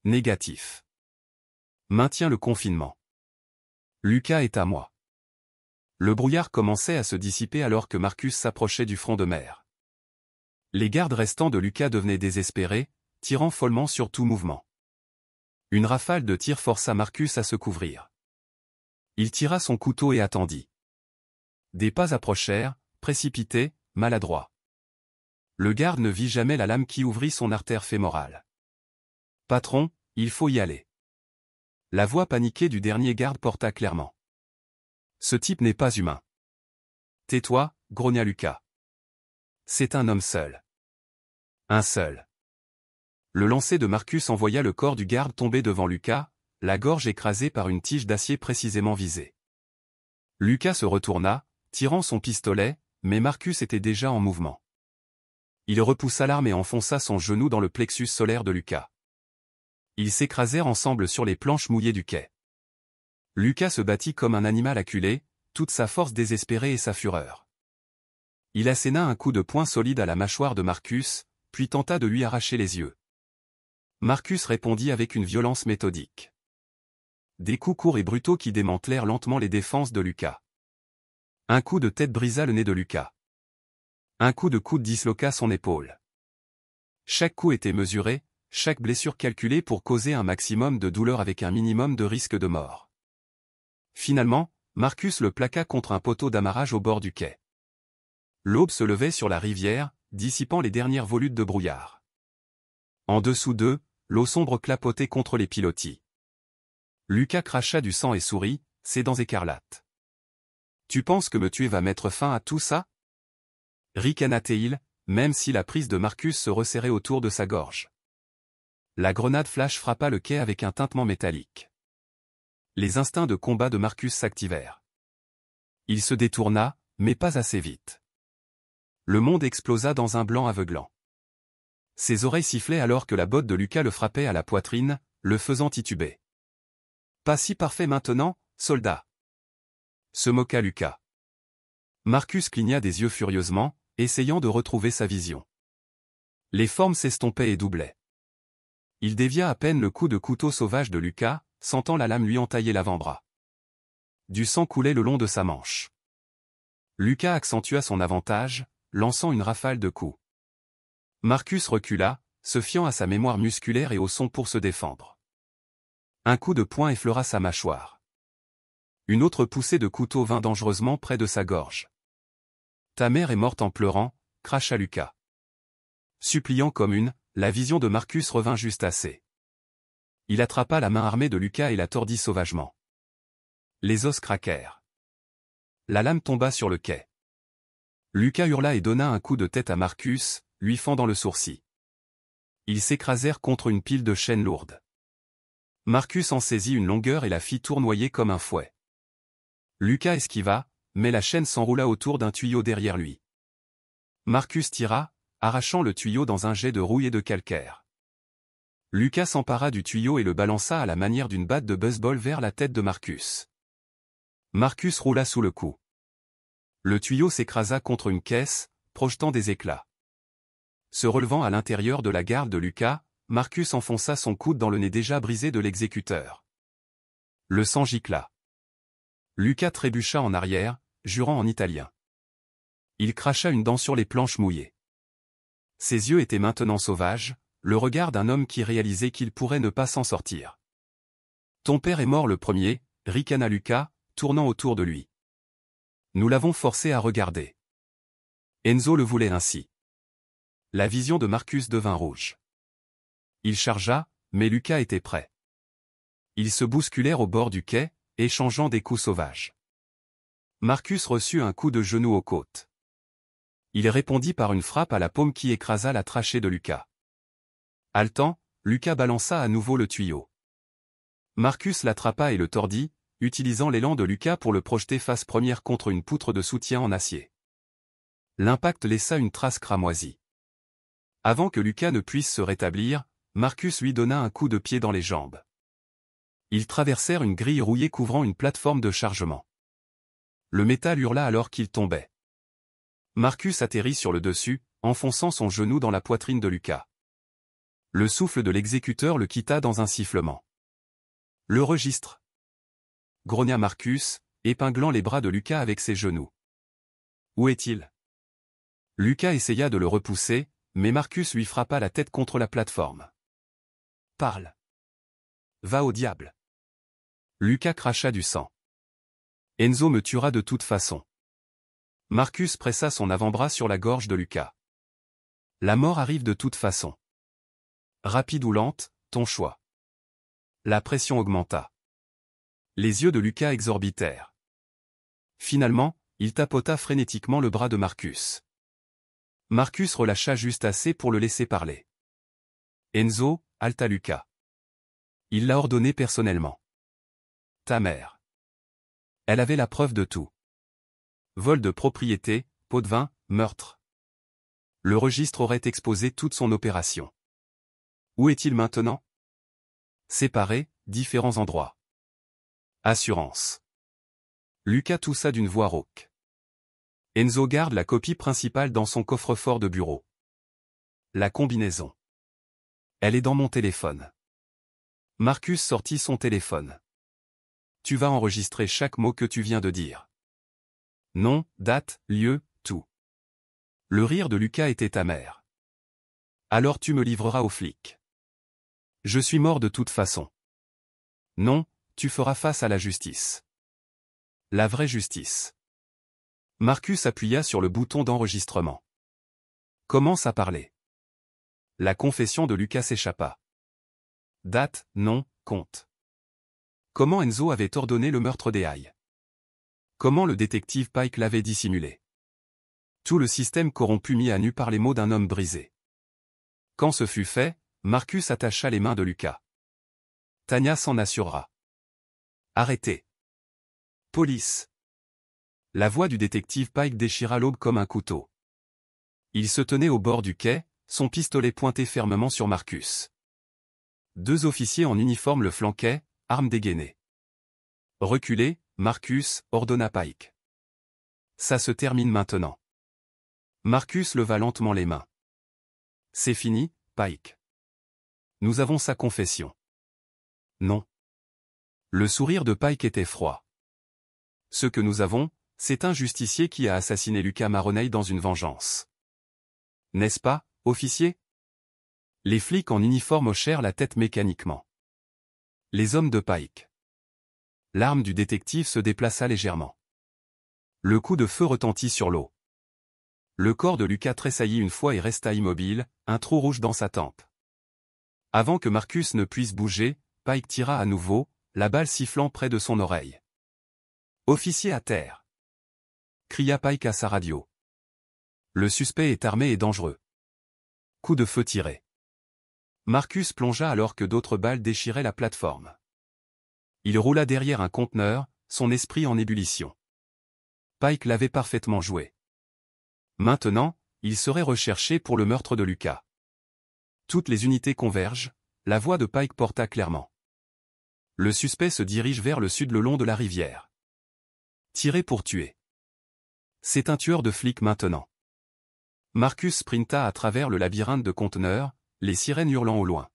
A: Négatif. Maintiens le confinement. Lucas est à moi. Le brouillard commençait à se dissiper alors que Marcus s'approchait du front de mer. Les gardes restants de Lucas devenaient désespérés, tirant follement sur tout mouvement. Une rafale de tirs força Marcus à se couvrir. Il tira son couteau et attendit. Des pas approchèrent, précipités, maladroits. Le garde ne vit jamais la lame qui ouvrit son artère fémorale. « Patron, il faut y aller. » La voix paniquée du dernier garde porta clairement. « Ce type n'est pas humain. »« Tais-toi, » grogna Lucas. « C'est un homme seul. » Un seul. Le lancer de Marcus envoya le corps du garde tomber devant Lucas, la gorge écrasée par une tige d'acier précisément visée. Lucas se retourna, tirant son pistolet, mais Marcus était déjà en mouvement. Il repoussa l'arme et enfonça son genou dans le plexus solaire de Lucas. Ils s'écrasèrent ensemble sur les planches mouillées du quai. Lucas se battit comme un animal acculé, toute sa force désespérée et sa fureur. Il asséna un coup de poing solide à la mâchoire de Marcus, puis tenta de lui arracher les yeux. Marcus répondit avec une violence méthodique. Des coups courts et brutaux qui démantelèrent lentement les défenses de Lucas. Un coup de tête brisa le nez de Lucas. Un coup de coude disloqua son épaule. Chaque coup était mesuré, chaque blessure calculée pour causer un maximum de douleur avec un minimum de risque de mort. Finalement, Marcus le plaqua contre un poteau d'amarrage au bord du quai. L'aube se levait sur la rivière, dissipant les dernières volutes de brouillard. En dessous d'eux, l'eau sombre clapotait contre les pilotis. Lucas cracha du sang et sourit, ses dents écarlates. « Tu penses que me tuer va mettre fin à tout ça ?» ricana-t-il, même si la prise de Marcus se resserrait autour de sa gorge. La grenade flash frappa le quai avec un tintement métallique. Les instincts de combat de Marcus s'activèrent. Il se détourna, mais pas assez vite. Le monde explosa dans un blanc aveuglant. Ses oreilles sifflaient alors que la botte de Lucas le frappait à la poitrine, le faisant tituber. « Pas si parfait maintenant, soldat !» se moqua Lucas. Marcus cligna des yeux furieusement, essayant de retrouver sa vision. Les formes s'estompaient et doublaient. Il dévia à peine le coup de couteau sauvage de Lucas, sentant la lame lui entailler l'avant-bras. Du sang coulait le long de sa manche. Lucas accentua son avantage, lançant une rafale de coups. Marcus recula, se fiant à sa mémoire musculaire et au son pour se défendre. Un coup de poing effleura sa mâchoire. Une autre poussée de couteau vint dangereusement près de sa gorge. « Ta mère est morte en pleurant », cracha Lucas. Suppliant comme une, la vision de Marcus revint juste assez. Il attrapa la main armée de Lucas et la tordit sauvagement. Les os craquèrent. La lame tomba sur le quai. Lucas hurla et donna un coup de tête à Marcus, lui fendant le sourcil. Ils s'écrasèrent contre une pile de chaînes lourdes. Marcus en saisit une longueur et la fit tournoyer comme un fouet. Lucas esquiva, mais la chaîne s'enroula autour d'un tuyau derrière lui. Marcus tira, arrachant le tuyau dans un jet de rouille et de calcaire. Lucas s'empara du tuyau et le balança à la manière d'une batte de baseball vers la tête de Marcus. Marcus roula sous le coup. Le tuyau s'écrasa contre une caisse, projetant des éclats. Se relevant à l'intérieur de la garde de Lucas, Marcus enfonça son coude dans le nez déjà brisé de l'exécuteur. Le sang gicla. Lucas trébucha en arrière, jurant en italien. Il cracha une dent sur les planches mouillées. Ses yeux étaient maintenant sauvages, le regard d'un homme qui réalisait qu'il pourrait ne pas s'en sortir. « Ton père est mort le premier », ricana Lucas, tournant autour de lui. « Nous l'avons forcé à regarder. » Enzo le voulait ainsi. La vision de Marcus devint rouge. Il chargea, mais Lucas était prêt. Ils se bousculèrent au bord du quai, échangeant des coups sauvages. Marcus reçut un coup de genou aux côtes. Il répondit par une frappe à la paume qui écrasa la trachée de Lucas. Haletant, Lucas balança à nouveau le tuyau. Marcus l'attrapa et le tordit, utilisant l'élan de Lucas pour le projeter face première contre une poutre de soutien en acier. L'impact laissa une trace cramoisie. Avant que Lucas ne puisse se rétablir, Marcus lui donna un coup de pied dans les jambes. Ils traversèrent une grille rouillée couvrant une plateforme de chargement. Le métal hurla alors qu'il tombait. Marcus atterrit sur le dessus, enfonçant son genou dans la poitrine de Lucas. Le souffle de l'exécuteur le quitta dans un sifflement. « Le registre !» grogna Marcus, épinglant les bras de Lucas avec ses genoux. « Où est-il » Lucas essaya de le repousser, mais Marcus lui frappa la tête contre la plateforme. « Parle !» Va au diable. Lucas cracha du sang. Enzo me tuera de toute façon. Marcus pressa son avant-bras sur la gorge de Lucas. La mort arrive de toute façon. Rapide ou lente, ton choix. La pression augmenta. Les yeux de Lucas exorbitèrent. Finalement, il tapota frénétiquement le bras de Marcus. Marcus relâcha juste assez pour le laisser parler. Enzo, haleta Lucas. Il l'a ordonné personnellement. Ta mère. Elle avait la preuve de tout. Vol de propriété, pot de vin, meurtre. Le registre aurait exposé toute son opération. Où est-il maintenant? Séparés, différents endroits. Assurance. Lucas toussa d'une voix rauque. Enzo garde la copie principale dans son coffre-fort de bureau. La combinaison. Elle est dans mon téléphone. Marcus sortit son téléphone. Tu vas enregistrer chaque mot que tu viens de dire. Nom, date, lieu, tout. Le rire de Lucas était amer. Alors tu me livreras aux flics. Je suis mort de toute façon. Non, tu feras face à la justice. La vraie justice. Marcus appuya sur le bouton d'enregistrement. Commence à parler. La confession de Lucas s'échappa. Date, nom, compte. Comment Enzo avait ordonné le meurtre des Hayes. Comment le détective Pike l'avait dissimulé. Tout le système corrompu mis à nu par les mots d'un homme brisé. Quand ce fut fait, Marcus attacha les mains de Lucas. Tania s'en assurera. Arrêtez. Police. La voix du détective Pike déchira l'aube comme un couteau. Il se tenait au bord du quai, son pistolet pointé fermement sur Marcus. Deux officiers en uniforme le flanquaient, armes dégaînées. Reculez, Marcus, ordonna Pike. Ça se termine maintenant. Marcus leva lentement les mains. C'est fini, Pike. Nous avons sa confession. Non. Le sourire de Pike était froid. Ce que nous avons, c'est un justicier qui a assassiné Lucas Maroney dans une vengeance. N'est-ce pas, officier? Les flics en uniforme hochèrent la tête mécaniquement. Les hommes de Pike. L'arme du détective se déplaça légèrement. Le coup de feu retentit sur l'eau. Le corps de Lucas tressaillit une fois et resta immobile, un trou rouge dans sa tempe. Avant que Marcus ne puisse bouger, Pike tira à nouveau, la balle sifflant près de son oreille. « Officier à terre !» cria Pike à sa radio. Le suspect est armé et dangereux. Coup de feu tiré. Marcus plongea alors que d'autres balles déchiraient la plateforme. Il roula derrière un conteneur, son esprit en ébullition. Pike l'avait parfaitement joué. Maintenant, il serait recherché pour le meurtre de Lucas. Toutes les unités convergent, la voix de Pike porta clairement. Le suspect se dirige vers le sud le long de la rivière. Tirer pour tuer. C'est un tueur de flics maintenant. Marcus sprinta à travers le labyrinthe de conteneurs, les sirènes hurlant au loin.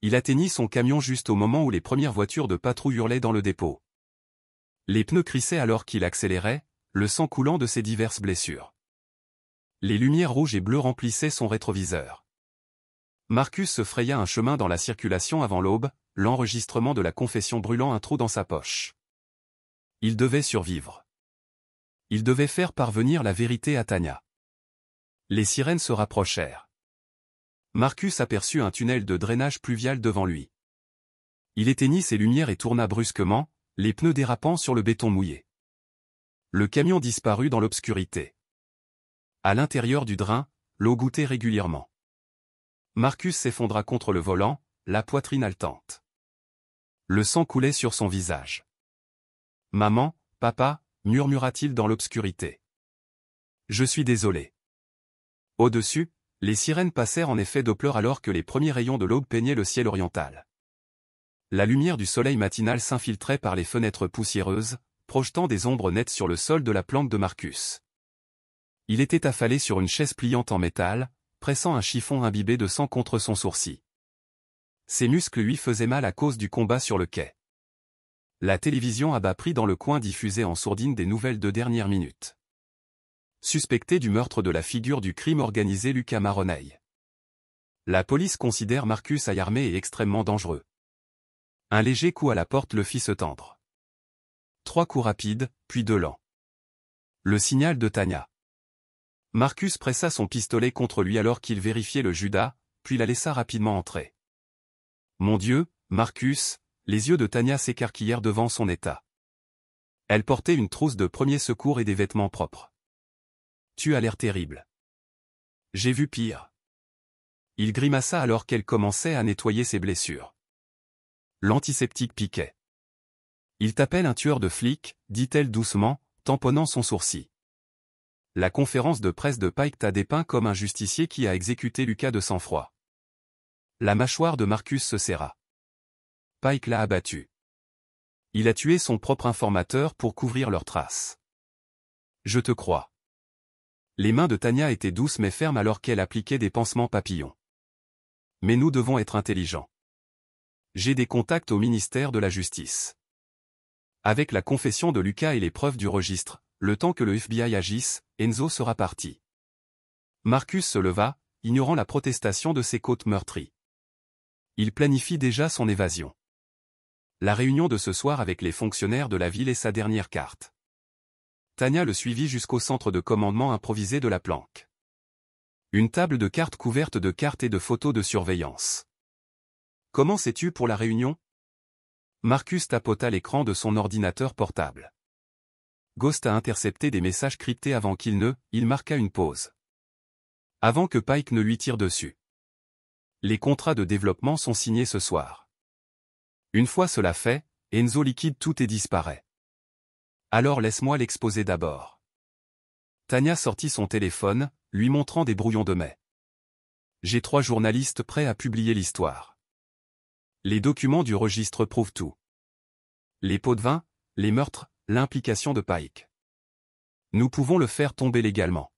A: Il atteignit son camion juste au moment où les premières voitures de patrouille hurlaient dans le dépôt. Les pneus crissaient alors qu'il accélérait, le sang coulant de ses diverses blessures. Les lumières rouges et bleues remplissaient son rétroviseur. Marcus se fraya un chemin dans la circulation avant l'aube, l'enregistrement de la confession brûlant un trou dans sa poche. Il devait survivre. Il devait faire parvenir la vérité à Tania. Les sirènes se rapprochèrent. Marcus aperçut un tunnel de drainage pluvial devant lui. Il éteignit ses lumières et tourna brusquement, les pneus dérapant sur le béton mouillé. Le camion disparut dans l'obscurité. À l'intérieur du drain, l'eau gouttait régulièrement. Marcus s'effondra contre le volant, la poitrine haletante. Le sang coulait sur son visage. « Maman, papa » murmura-t-il dans l'obscurité. « Je suis désolé. » Au-dessus, les sirènes passèrent en effet Doppler alors que les premiers rayons de l'aube peignaient le ciel oriental. La lumière du soleil matinal s'infiltrait par les fenêtres poussiéreuses, projetant des ombres nettes sur le sol de la planque de Marcus. Il était affalé sur une chaise pliante en métal, pressant un chiffon imbibé de sang contre son sourcil. Ses muscles lui faisaient mal à cause du combat sur le quai. La télévision à bas prix dans le coin diffusait en sourdine des nouvelles de dernière minute. Suspecté du meurtre de la figure du crime organisé Lucas Maroney. La police considère Marcus armé et extrêmement dangereux. Un léger coup à la porte le fit se tendre. 3 coups rapides, puis 2 lents. Le signal de Tania. Marcus pressa son pistolet contre lui alors qu'il vérifiait le Judas, puis la laissa rapidement entrer. Mon Dieu, Marcus, les yeux de Tania s'écarquillèrent devant son état. Elle portait une trousse de premiers secours et des vêtements propres. Tu as l'air terrible. J'ai vu pire. Il grimaça alors qu'elle commençait à nettoyer ses blessures. L'antiseptique piquait. Il t'appelle un tueur de flics, dit-elle doucement, tamponnant son sourcil. La conférence de presse de Pike t'a dépeint comme un justicier qui a exécuté Lucas de sang-froid. La mâchoire de Marcus se serra. Pike l'a abattu. Il a tué son propre informateur pour couvrir leurs traces. Je te crois. Les mains de Tania étaient douces mais fermes alors qu'elle appliquait des pansements papillons. Mais nous devons être intelligents. J'ai des contacts au ministère de la Justice. Avec la confession de Lucas et les preuves du registre, le temps que le FBI agisse, Enzo sera parti. Marcus se leva, ignorant la protestation de ses côtes meurtries. Il planifie déjà son évasion. La réunion de ce soir avec les fonctionnaires de la ville est sa dernière carte. Tania le suivit jusqu'au centre de commandement improvisé de la planque. Une table de cartes couverte de cartes et de photos de surveillance. Comment sais-tu pour la réunion? Marcus tapota l'écran de son ordinateur portable. Ghost a intercepté des messages cryptés avant il marqua une pause. Avant que Pike ne lui tire dessus. Les contrats de développement sont signés ce soir. Une fois cela fait, Enzo liquide tout et disparaît. Alors laisse-moi l'exposer d'abord. Tania sortit son téléphone, lui montrant des brouillons de mai. J'ai 3 journalistes prêts à publier l'histoire. Les documents du registre prouvent tout. Les pots de vin, les meurtres, l'implication de Pike. Nous pouvons le faire tomber légalement.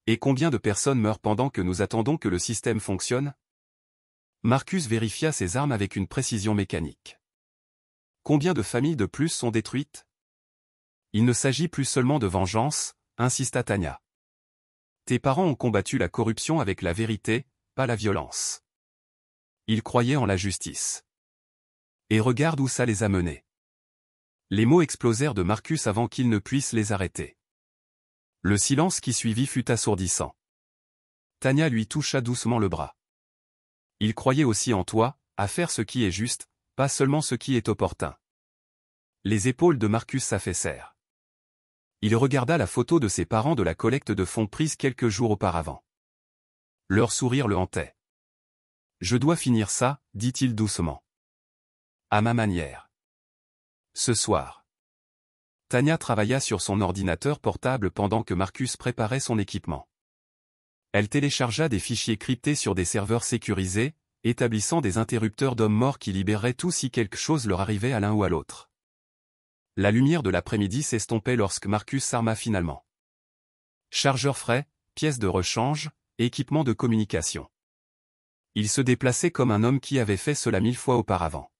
A: Et combien de personnes meurent pendant que nous attendons que le système fonctionne? Marcus vérifia ses armes avec une précision mécanique. Combien de familles de plus sont détruites? Il ne s'agit plus seulement de vengeance, insista Tania. Tes parents ont combattu la corruption avec la vérité, pas la violence. Ils croyaient en la justice. Et regarde où ça les a menés. Les mots explosèrent de Marcus avant qu'il ne puisse les arrêter. Le silence qui suivit fut assourdissant. Tania lui toucha doucement le bras. Il croyait aussi en toi, à faire ce qui est juste, pas seulement ce qui est opportun. Les épaules de Marcus s'affaissèrent. Il regarda la photo de ses parents de la collecte de fonds prise quelques jours auparavant. Leur sourire le hantait. Je dois finir ça, dit-il doucement. À ma manière. Ce soir. Tania travailla sur son ordinateur portable pendant que Marcus préparait son équipement. Elle téléchargea des fichiers cryptés sur des serveurs sécurisés, établissant des interrupteurs d'hommes morts qui libéreraient tout si quelque chose leur arrivait à l'un ou à l'autre. La lumière de l'après-midi s'estompait lorsque Marcus s'arma finalement. Chargeur frais, pièces de rechange, équipement de communication. Il se déplaçait comme un homme qui avait fait cela 1000 fois auparavant.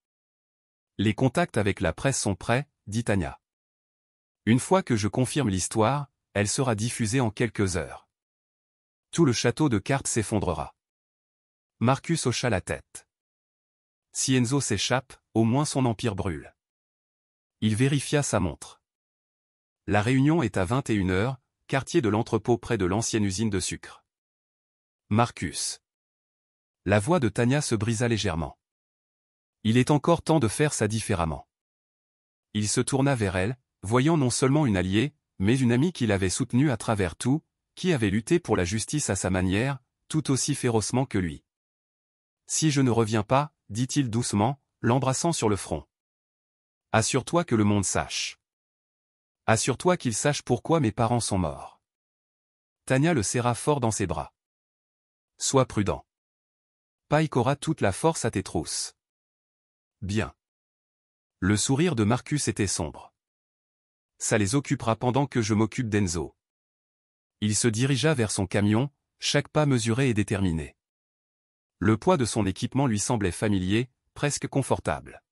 A: Les contacts avec la presse sont prêts, dit Tania. Une fois que je confirme l'histoire, elle sera diffusée en quelques heures. Tout le château de cartes s'effondrera. Marcus hocha la tête. Si Enzo s'échappe, au moins son empire brûle. Il vérifia sa montre. La réunion est à 21h, quartier de l'entrepôt près de l'ancienne usine de sucre. Marcus. La voix de Tania se brisa légèrement. Il est encore temps de faire ça différemment. Il se tourna vers elle, voyant non seulement une alliée, mais une amie qu'il avait soutenue à travers tout, qui avait lutté pour la justice à sa manière, tout aussi férocement que lui. Si je ne reviens pas, dit-il doucement, l'embrassant sur le front. Assure-toi que le monde sache. Assure-toi qu'il sache pourquoi mes parents sont morts. Tania le serra fort dans ses bras. Sois prudent. Pike aura toute la force à tes trousses. Bien. Le sourire de Marcus était sombre. Ça les occupera pendant que je m'occupe d'Enzo. Il se dirigea vers son camion, chaque pas mesuré et déterminé. Le poids de son équipement lui semblait familier, presque confortable.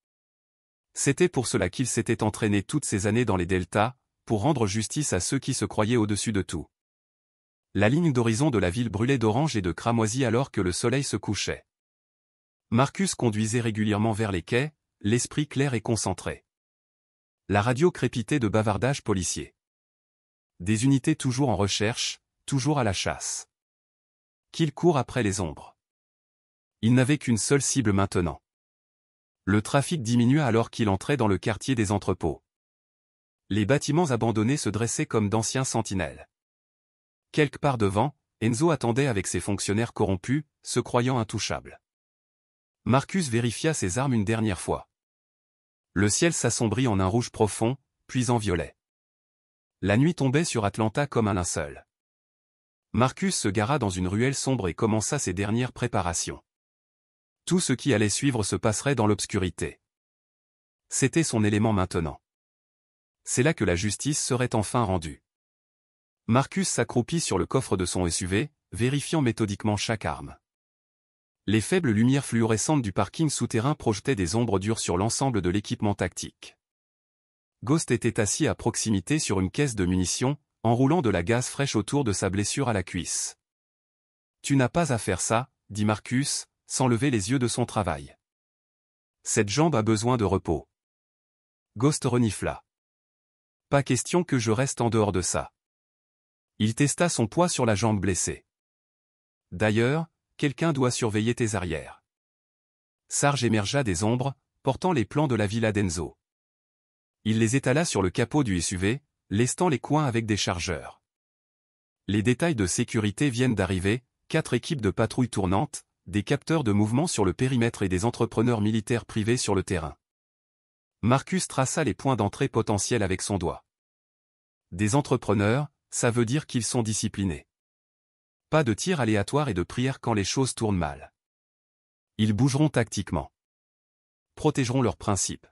A: C'était pour cela qu'il s'était entraîné toutes ces années dans les deltas, pour rendre justice à ceux qui se croyaient au-dessus de tout. La ligne d'horizon de la ville brûlait d'orange et de cramoisi alors que le soleil se couchait. Marcus conduisait régulièrement vers les quais, l'esprit clair et concentré. La radio crépitait de bavardages policiers. Des unités toujours en recherche, toujours à la chasse. Qu'ils courent après les ombres. Il n'avait qu'une seule cible maintenant. Le trafic diminua alors qu'il entrait dans le quartier des entrepôts. Les bâtiments abandonnés se dressaient comme d'anciens sentinelles. Quelque part devant, Enzo attendait avec ses fonctionnaires corrompus, se croyant intouchables. Marcus vérifia ses armes une dernière fois. Le ciel s'assombrit en un rouge profond, puis en violet. La nuit tombait sur Atlanta comme un linceul. Marcus se gara dans une ruelle sombre et commença ses dernières préparations. Tout ce qui allait suivre se passerait dans l'obscurité. C'était son élément maintenant. C'est là que la justice serait enfin rendue. Marcus s'accroupit sur le coffre de son SUV, vérifiant méthodiquement chaque arme. Les faibles lumières fluorescentes du parking souterrain projetaient des ombres dures sur l'ensemble de l'équipement tactique. Ghost était assis à proximité sur une caisse de munitions, enroulant de la gaze fraîche autour de sa blessure à la cuisse. « Tu n'as pas à faire ça, » dit Marcus, sans lever les yeux de son travail. « Cette jambe a besoin de repos. » Ghost renifla. « Pas question que je reste en dehors de ça. » Il testa son poids sur la jambe blessée. « D'ailleurs, quelqu'un doit surveiller tes arrières. » Sarge émergea des ombres, portant les plans de la villa d'Enzo. Il les étala sur le capot du SUV, lestant les coins avec des chargeurs. Les détails de sécurité viennent d'arriver, 4 équipes de patrouille tournantes, des capteurs de mouvement sur le périmètre et des entrepreneurs militaires privés sur le terrain. Marcus traça les points d'entrée potentiels avec son doigt. Des entrepreneurs, ça veut dire qu'ils sont disciplinés. Pas de tir aléatoire et de prière quand les choses tournent mal. Ils bougeront tactiquement. Protégeront leurs principes.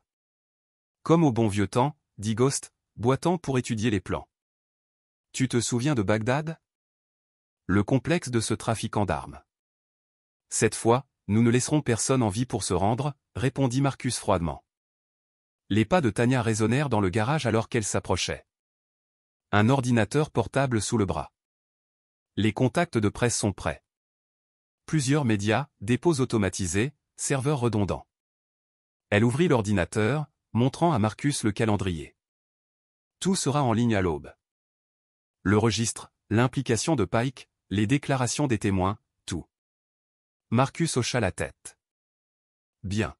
A: Comme au bon vieux temps, dit Ghost, boitant pour étudier les plans. Tu te souviens de Bagdad? Le complexe de ce trafiquant d'armes. Cette fois, nous ne laisserons personne en vie pour se rendre, répondit Marcus froidement. Les pas de Tania résonnèrent dans le garage alors qu'elle s'approchait. Un ordinateur portable sous le bras. Les contacts de presse sont prêts. Plusieurs médias, dépôts automatisés, serveurs redondants. Elle ouvrit l'ordinateur, montrant à Marcus le calendrier. Tout sera en ligne à l'aube. Le registre, l'implication de Pike, les déclarations des témoins, tout. Marcus hocha la tête. Bien.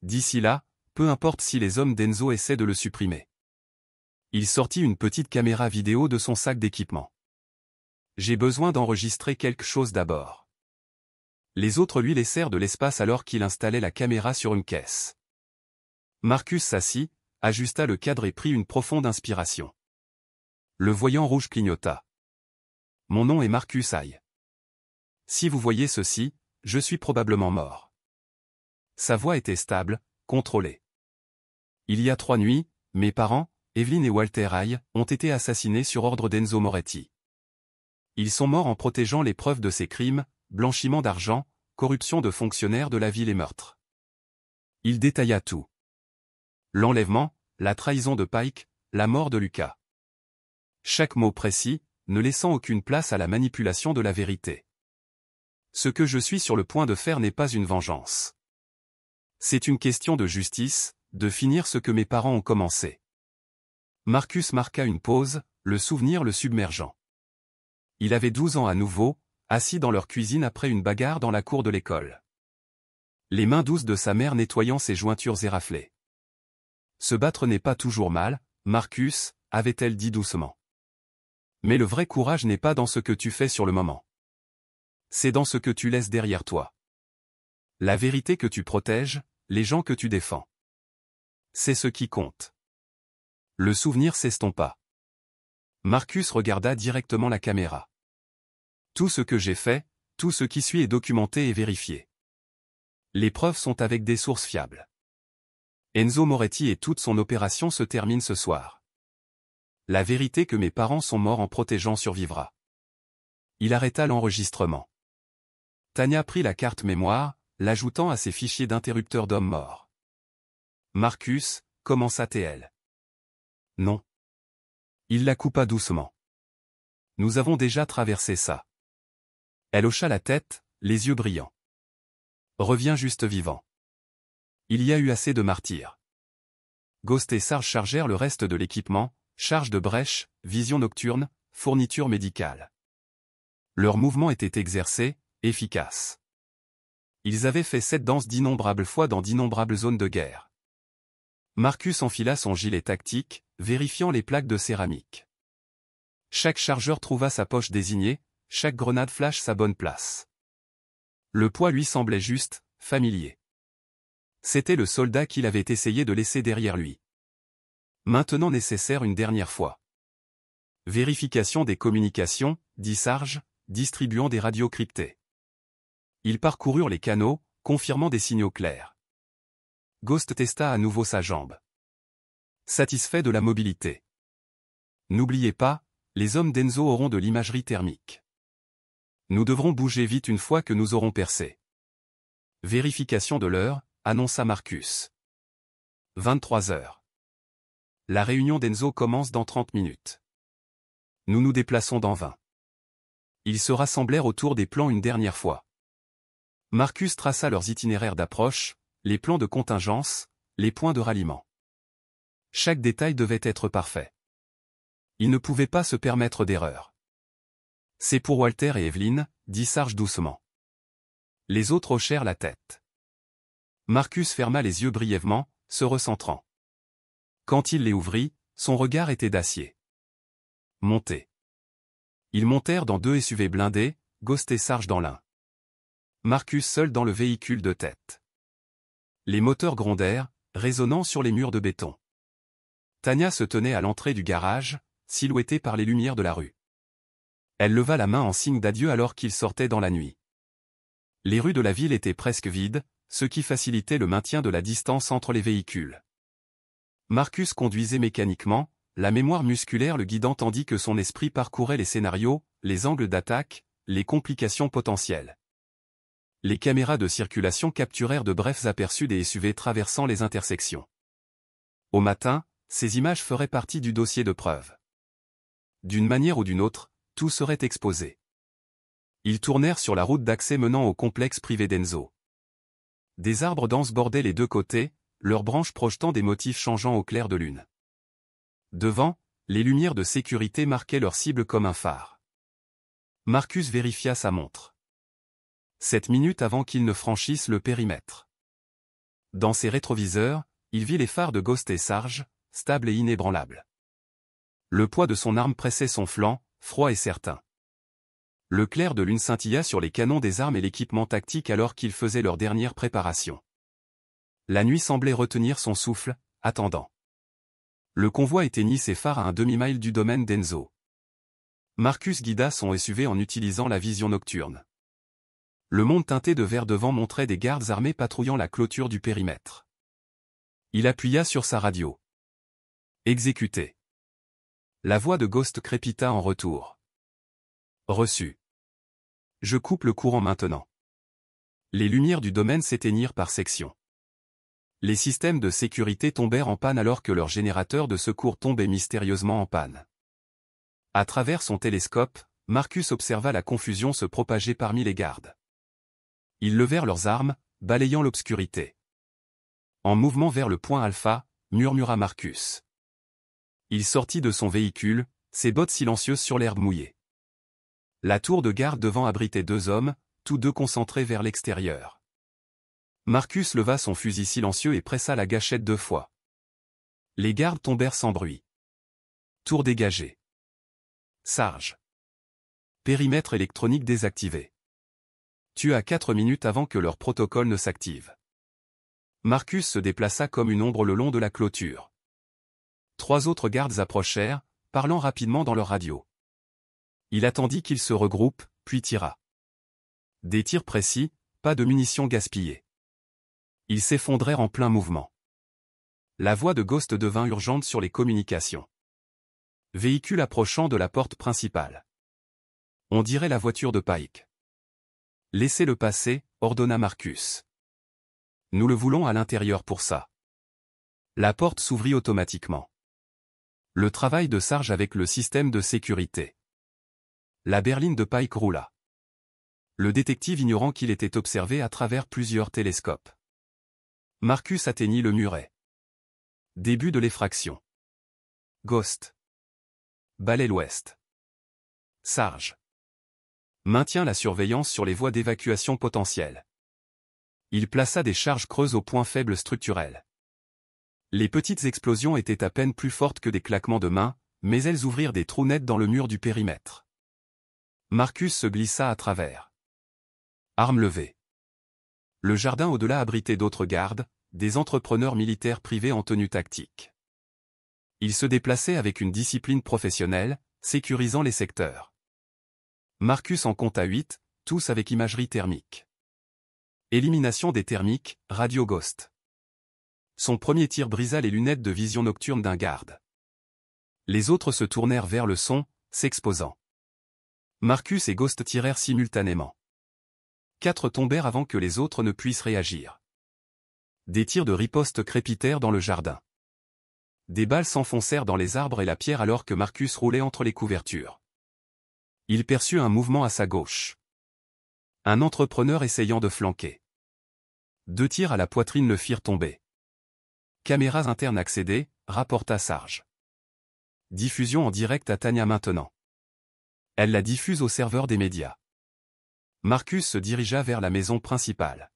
A: D'ici là, peu importe si les hommes d'Enzo essaient de le supprimer. Il sortit une petite caméra vidéo de son sac d'équipement. J'ai besoin d'enregistrer quelque chose d'abord. Les autres lui laissèrent de l'espace alors qu'il installait la caméra sur une caisse. Marcus s'assit, ajusta le cadre et prit une profonde inspiration. Le voyant rouge clignota. Mon nom est Marcus Hay. Si vous voyez ceci, je suis probablement mort. Sa voix était stable, contrôlée. Il y a 3 nuits, mes parents, Evelyn et Walter Hay, ont été assassinés sur ordre d'Enzo Moretti. Ils sont morts en protégeant les preuves de ces crimes, blanchiment d'argent, corruption de fonctionnaires de la ville et meurtre. Il détailla tout. L'enlèvement, la trahison de Pike, la mort de Lucas. Chaque mot précis, ne laissant aucune place à la manipulation de la vérité. Ce que je suis sur le point de faire n'est pas une vengeance. C'est une question de justice, de finir ce que mes parents ont commencé. Marcus marqua une pause, le souvenir le submergeant. Il avait 12 ans à nouveau, assis dans leur cuisine après une bagarre dans la cour de l'école. Les mains douces de sa mère nettoyant ses jointures éraflées. Se battre n'est pas toujours mal, Marcus, avait-elle dit doucement. Mais le vrai courage n'est pas dans ce que tu fais sur le moment. C'est dans ce que tu laisses derrière toi. La vérité que tu protèges, les gens que tu défends. C'est ce qui compte. Le souvenir s'estompa. Marcus regarda directement la caméra. Tout ce que j'ai fait, tout ce qui suit est documenté et vérifié. Les preuves sont avec des sources fiables. Enzo Moretti et toute son opération se terminent ce soir. La vérité que mes parents sont morts en protégeant survivra. Il arrêta l'enregistrement. Tania prit la carte mémoire, l'ajoutant à ses fichiers d'interrupteurs d'hommes morts. Marcus, commença-t-elle. Non. Il la coupa doucement. Nous avons déjà traversé ça. Elle hocha la tête, les yeux brillants. Reviens juste vivant. Il y a eu assez de martyrs. Ghost et Sarge chargèrent le reste de l'équipement, charge de brèche, vision nocturne, fourniture médicale. Leurs mouvements étaient exercés, efficaces. Ils avaient fait cette danse d'innombrables fois dans d'innombrables zones de guerre. Marcus enfila son gilet tactique, vérifiant les plaques de céramique. Chaque chargeur trouva sa poche désignée, chaque grenade flash sa bonne place. Le poids lui semblait juste, familier. C'était le soldat qu'il avait essayé de laisser derrière lui. Maintenant nécessaire une dernière fois. Vérification des communications, dit Sarge, distribuant des radios cryptées. Ils parcoururent les canaux, confirmant des signaux clairs. Ghost testa à nouveau sa jambe. Satisfait de la mobilité. N'oubliez pas, les hommes d'Enzo auront de l'imagerie thermique. Nous devrons bouger vite une fois que nous aurons percé. Vérification de l'heure, annonça Marcus. 23 heures. La réunion d'Enzo commence dans 30 minutes. Nous nous déplaçons dans 20. Ils se rassemblèrent autour des plans une dernière fois. Marcus traça leurs itinéraires d'approche, les plans de contingence, les points de ralliement. Chaque détail devait être parfait. Ils ne pouvaient pas se permettre d'erreur. C'est pour Walter et Evelyn, dit Sarge doucement. Les autres hochèrent la tête. Marcus ferma les yeux brièvement, se recentrant. Quand il les ouvrit, son regard était d'acier. Montez. Ils montèrent dans 2 SUV blindés, Ghost et Sarge dans l'un. Marcus seul dans le véhicule de tête. Les moteurs grondèrent, résonnant sur les murs de béton. Tania se tenait à l'entrée du garage, silhouettée par les lumières de la rue. Elle leva la main en signe d'adieu alors qu'ils sortaient dans la nuit. Les rues de la ville étaient presque vides, ce qui facilitait le maintien de la distance entre les véhicules. Marcus conduisait mécaniquement, la mémoire musculaire le guidant tandis que son esprit parcourait les scénarios, les angles d'attaque, les complications potentielles. Les caméras de circulation capturèrent de brefs aperçus des SUV traversant les intersections. Au matin, ces images feraient partie du dossier de preuve. D'une manière ou d'une autre, tout serait exposé. Ils tournèrent sur la route d'accès menant au complexe privé d'Enzo. Des arbres denses bordaient les 2 côtés, leurs branches projetant des motifs changeants au clair de lune. Devant, les lumières de sécurité marquaient leur cible comme un phare. Marcus vérifia sa montre. 7 minutes avant qu'ils ne franchissent le périmètre. Dans ses rétroviseurs, il vit les phares de Ghost et Sarge, stables et inébranlables. Le poids de son arme pressait son flanc, froid et certain. Le clair de lune scintilla sur les canons des armes et l'équipement tactique alors qu'ils faisaient leur dernière préparation. La nuit semblait retenir son souffle, attendant. Le convoi éteignit ses phares à un demi-mile du domaine d'Enzo. Marcus guida son SUV en utilisant la vision nocturne. Le monde teinté de vert devant montrait des gardes armés patrouillant la clôture du périmètre. Il appuya sur sa radio. Exécuté. La voix de Ghost crépita en retour. Reçu. Je coupe le courant maintenant. Les lumières du domaine s'éteignirent par section. Les systèmes de sécurité tombèrent en panne alors que leur générateur de secours tombait mystérieusement en panne. À travers son télescope, Marcus observa la confusion se propager parmi les gardes. Ils levèrent leurs armes, balayant l'obscurité. En mouvement vers le point alpha, murmura Marcus. Il sortit de son véhicule, ses bottes silencieuses sur l'herbe mouillée. La tour de garde devant abritait 2 hommes, tous 2 concentrés vers l'extérieur. Marcus leva son fusil silencieux et pressa la gâchette 2 fois. Les gardes tombèrent sans bruit. Tour dégagée. Sarge. Périmètre électronique désactivé. Tu as 4 minutes avant que leur protocole ne s'active. Marcus se déplaça comme une ombre le long de la clôture. 3 autres gardes approchèrent, parlant rapidement dans leur radio. Il attendit qu'ils se regroupent, puis tira. Des tirs précis, pas de munitions gaspillées. Ils s'effondrèrent en plein mouvement. La voix de Ghost devint urgente sur les communications. Véhicule approchant de la porte principale. On dirait la voiture de Pike. Laissez-le passer, ordonna Marcus. Nous le voulons à l'intérieur pour ça. La porte s'ouvrit automatiquement. Le travail de Sarge avec le système de sécurité. La berline de Pike roula. Le détective ignorant qu'il était observé à travers plusieurs télescopes. Marcus atteignit le muret. Début de l'effraction. Ghost. Balaie l'ouest. Sarge. Maintient la surveillance sur les voies d'évacuation potentielles. Il plaça des charges creuses aux points faibles structurels. Les petites explosions étaient à peine plus fortes que des claquements de mains, mais elles ouvrirent des trous nets dans le mur du périmètre. Marcus se glissa à travers. Armes levées. Le jardin au-delà abritait d'autres gardes, des entrepreneurs militaires privés en tenue tactique. Ils se déplaçaient avec une discipline professionnelle, sécurisant les secteurs. Marcus en compta 8, tous avec imagerie thermique. Élimination des thermiques, Radio Ghost. Son premier tir brisa les lunettes de vision nocturne d'un garde. Les autres se tournèrent vers le son, s'exposant. Marcus et Ghost tirèrent simultanément. 4 tombèrent avant que les autres ne puissent réagir. Des tirs de riposte crépitèrent dans le jardin. Des balles s'enfoncèrent dans les arbres et la pierre alors que Marcus roulait entre les couvertures. Il perçut un mouvement à sa gauche. Un entrepreneur essayant de flanquer. 2 tirs à la poitrine le firent tomber. Caméras internes accédées, rapporta Sarge. Diffusion en direct à Tanya maintenant. Elle la diffuse au serveur des médias. Marcus se dirigea vers la maison principale.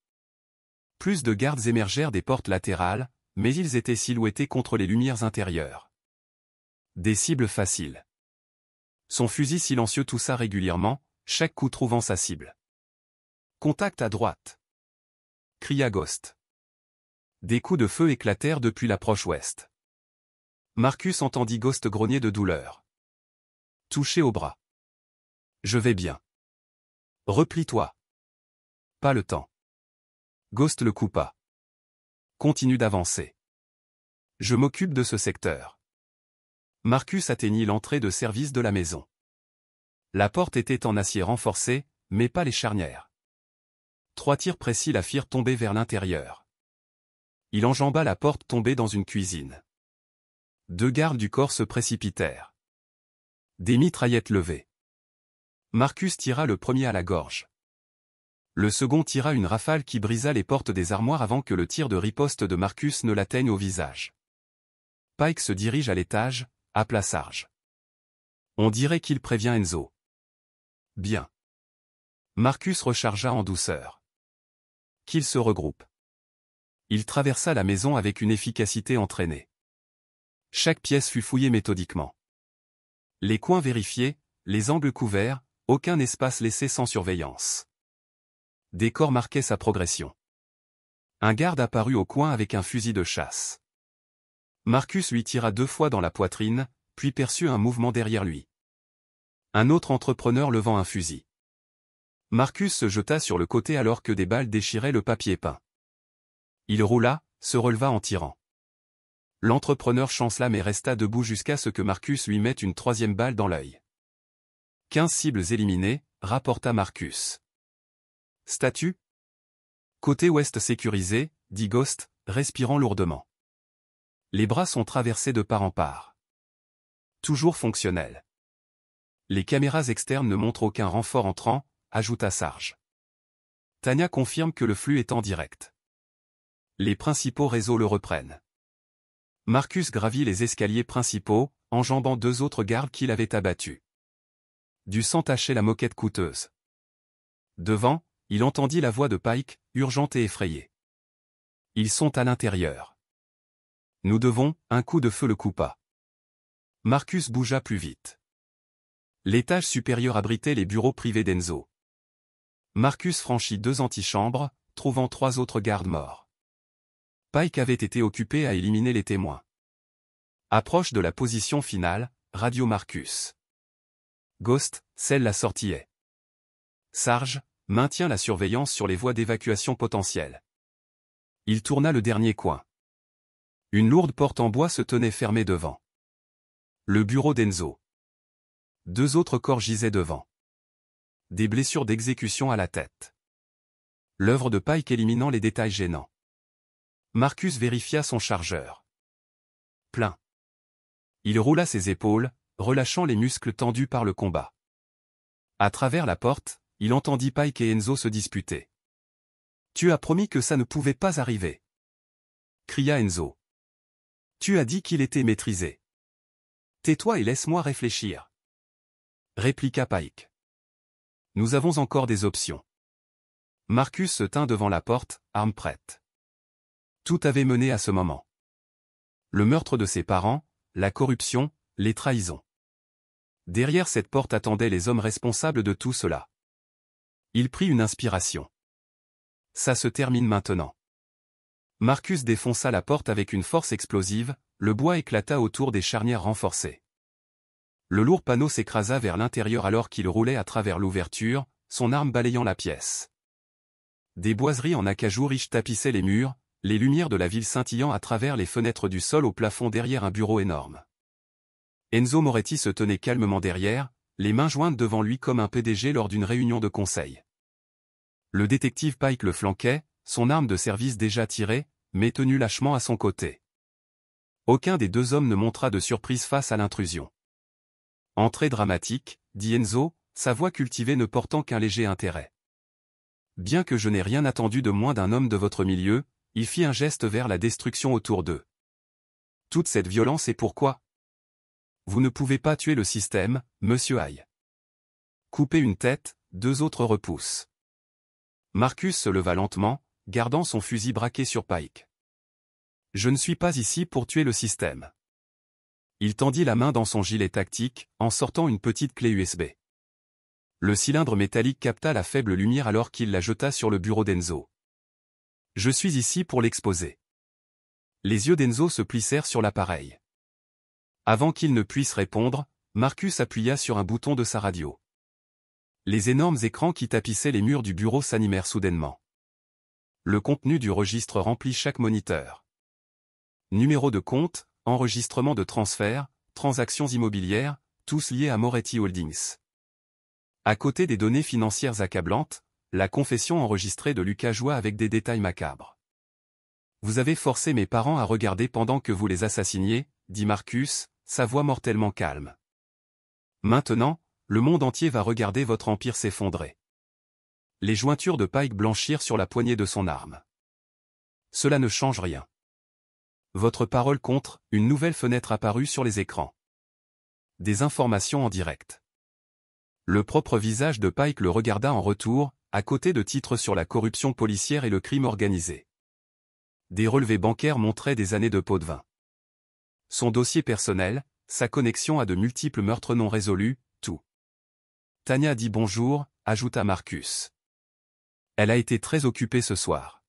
A: Plus de gardes émergèrent des portes latérales, mais ils étaient silhouettés contre les lumières intérieures. Des cibles faciles. Son fusil silencieux toussa régulièrement, chaque coup trouvant sa cible. Contact à droite. Cria Ghost. Des coups de feu éclatèrent depuis l'approche ouest. Marcus entendit Ghost grogner de douleur. Touché au bras. Je vais bien. Replie-toi. Pas le temps. Ghost le coupa. Continue d'avancer. Je m'occupe de ce secteur. Marcus atteignit l'entrée de service de la maison. La porte était en acier renforcé, mais pas les charnières. 3 tirs précis la firent tomber vers l'intérieur. Il enjamba la porte tombée dans une cuisine. 2 gardes du corps se précipitèrent. Des mitraillettes levées. Marcus tira le premier à la gorge. Le second tira une rafale qui brisa les portes des armoires avant que le tir de riposte de Marcus ne l'atteigne au visage. Pike se dirige à l'étage, appela Sarge. On dirait qu'il prévient Enzo. Bien. Marcus rechargea en douceur. Qu'il se regroupe. Il traversa la maison avec une efficacité entraînée. Chaque pièce fut fouillée méthodiquement. Les coins vérifiés, les angles couverts, aucun espace laissé sans surveillance. Des corps marquaient sa progression. Un garde apparut au coin avec un fusil de chasse. Marcus lui tira 2 fois dans la poitrine, puis perçut un mouvement derrière lui. Un autre entrepreneur levant un fusil. Marcus se jeta sur le côté alors que des balles déchiraient le papier peint. Il roula, se releva en tirant. L'entrepreneur chancela mais resta debout jusqu'à ce que Marcus lui mette une 3e balle dans l'œil. 15 cibles éliminées, rapporta Marcus. Statut. Côté ouest sécurisé, dit Ghost, respirant lourdement. Les bras sont traversés de part en part. Toujours fonctionnel. Les caméras externes ne montrent aucun renfort entrant, ajouta Sarge. Tanya confirme que le flux est en direct. Les principaux réseaux le reprennent. Marcus gravit les escaliers principaux, enjambant 2 autres gardes qu'il avait abattus. Du sang tachait la moquette coûteuse. Devant, il entendit la voix de Pike, urgente et effrayée. Ils sont à l'intérieur. Nous devons, un coup de feu le coupa. Marcus bougea plus vite. L'étage supérieur abritait les bureaux privés d'Enzo. Marcus franchit 2 antichambres, trouvant 3 autres gardes morts. Pike avait été occupé à éliminer les témoins. Approche de la position finale, radio Marcus. Ghost, scelle la sortie est. Sarge, maintient la surveillance sur les voies d'évacuation potentielles. Il tourna le dernier coin. Une lourde porte en bois se tenait fermée devant. Le bureau d'Enzo. 2 autres corps gisaient devant. Des blessures d'exécution à la tête. L'œuvre de Pike éliminant les détails gênants. Marcus vérifia son chargeur. Plein. Il roula ses épaules, relâchant les muscles tendus par le combat. À travers la porte, il entendit Pike et Enzo se disputer. Tu as promis que ça ne pouvait pas arriver. cria Enzo. Tu as dit qu'il était maîtrisé. Tais-toi et laisse-moi réfléchir. Répliqua Pike. Nous avons encore des options. Marcus se tint devant la porte, arme prête. Tout avait mené à ce moment. Le meurtre de ses parents, la corruption, les trahisons. Derrière cette porte attendaient les hommes responsables de tout cela. Il prit une inspiration. Ça se termine maintenant. Marcus défonça la porte avec une force explosive, le bois éclata autour des charnières renforcées. Le lourd panneau s'écrasa vers l'intérieur alors qu'il roulait à travers l'ouverture, son arme balayant la pièce. Des boiseries en acajou riches tapissaient les murs, les lumières de la ville scintillant à travers les fenêtres du sol au plafond derrière un bureau énorme. Enzo Moretti se tenait calmement derrière, les mains jointes devant lui comme un PDG lors d'une réunion de conseil. Le détective Pike le flanquait, son arme de service déjà tirée, mais tenue lâchement à son côté. Aucun des deux hommes ne montra de surprise face à l'intrusion. Entrée dramatique, dit Enzo, sa voix cultivée ne portant qu'un léger intérêt. Bien que je n'ai rien attendu de moins d'un homme de votre milieu, il fit un geste vers la destruction autour d'eux. Toute cette violence est pourquoi? Vous ne pouvez pas tuer le système, monsieur Hay. Couper une tête, deux autres repoussent. Marcus se leva lentement, gardant son fusil braqué sur Pike. Je ne suis pas ici pour tuer le système. Il tendit la main dans son gilet tactique, en sortant une petite clé USB. Le cylindre métallique capta la faible lumière alors qu'il la jeta sur le bureau d'Enzo. Je suis ici pour l'exposer. Les yeux d'Enzo se plissèrent sur l'appareil. Avant qu'il ne puisse répondre, Marcus appuya sur un bouton de sa radio. Les énormes écrans qui tapissaient les murs du bureau s'animèrent soudainement. Le contenu du registre remplit chaque moniteur. Numéro de compte, enregistrement de transfert, transactions immobilières, tous liés à Moretti Holdings. À côté des données financières accablantes, la confession enregistrée de Lucas Joie avec des détails macabres. Vous avez forcé mes parents à regarder pendant que vous les assassiniez, dit Marcus, sa voix mortellement calme. Maintenant, le monde entier va regarder votre empire s'effondrer. Les jointures de Pike blanchirent sur la poignée de son arme. Cela ne change rien. Votre parole contre, une nouvelle fenêtre apparut sur les écrans. Des informations en direct. Le propre visage de Pike le regarda en retour, à côté de titres sur la corruption policière et le crime organisé. Des relevés bancaires montraient des années de pot de vin. Son dossier personnel, sa connexion à de multiples meurtres non résolus, tout. Tania dit bonjour, ajouta Marcus. Elle a été très occupée ce soir.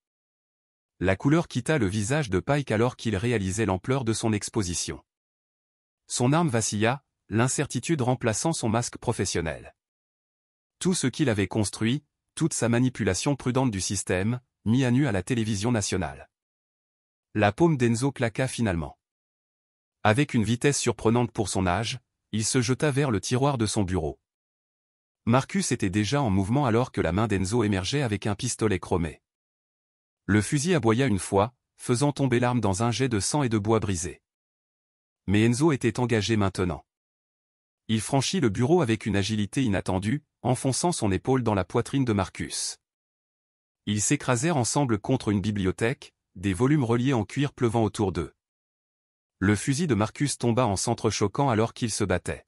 A: La couleur quitta le visage de Pike alors qu'il réalisait l'ampleur de son exposition. Son arme vacilla, l'incertitude remplaçant son masque professionnel. Tout ce qu'il avait construit, toute sa manipulation prudente du système, mis à nu à la télévision nationale. La paume d'Enzo claqua finalement. Avec une vitesse surprenante pour son âge, il se jeta vers le tiroir de son bureau. Marcus était déjà en mouvement alors que la main d'Enzo émergeait avec un pistolet chromé. Le fusil aboya une fois, faisant tomber l'arme dans un jet de sang et de bois brisé. Mais Enzo était engagé maintenant. Il franchit le bureau avec une agilité inattendue, enfonçant son épaule dans la poitrine de Marcus. Ils s'écrasèrent ensemble contre une bibliothèque, des volumes reliés en cuir pleuvant autour d'eux. Le fusil de Marcus tomba en s'entrechoquant alors qu'il se battait.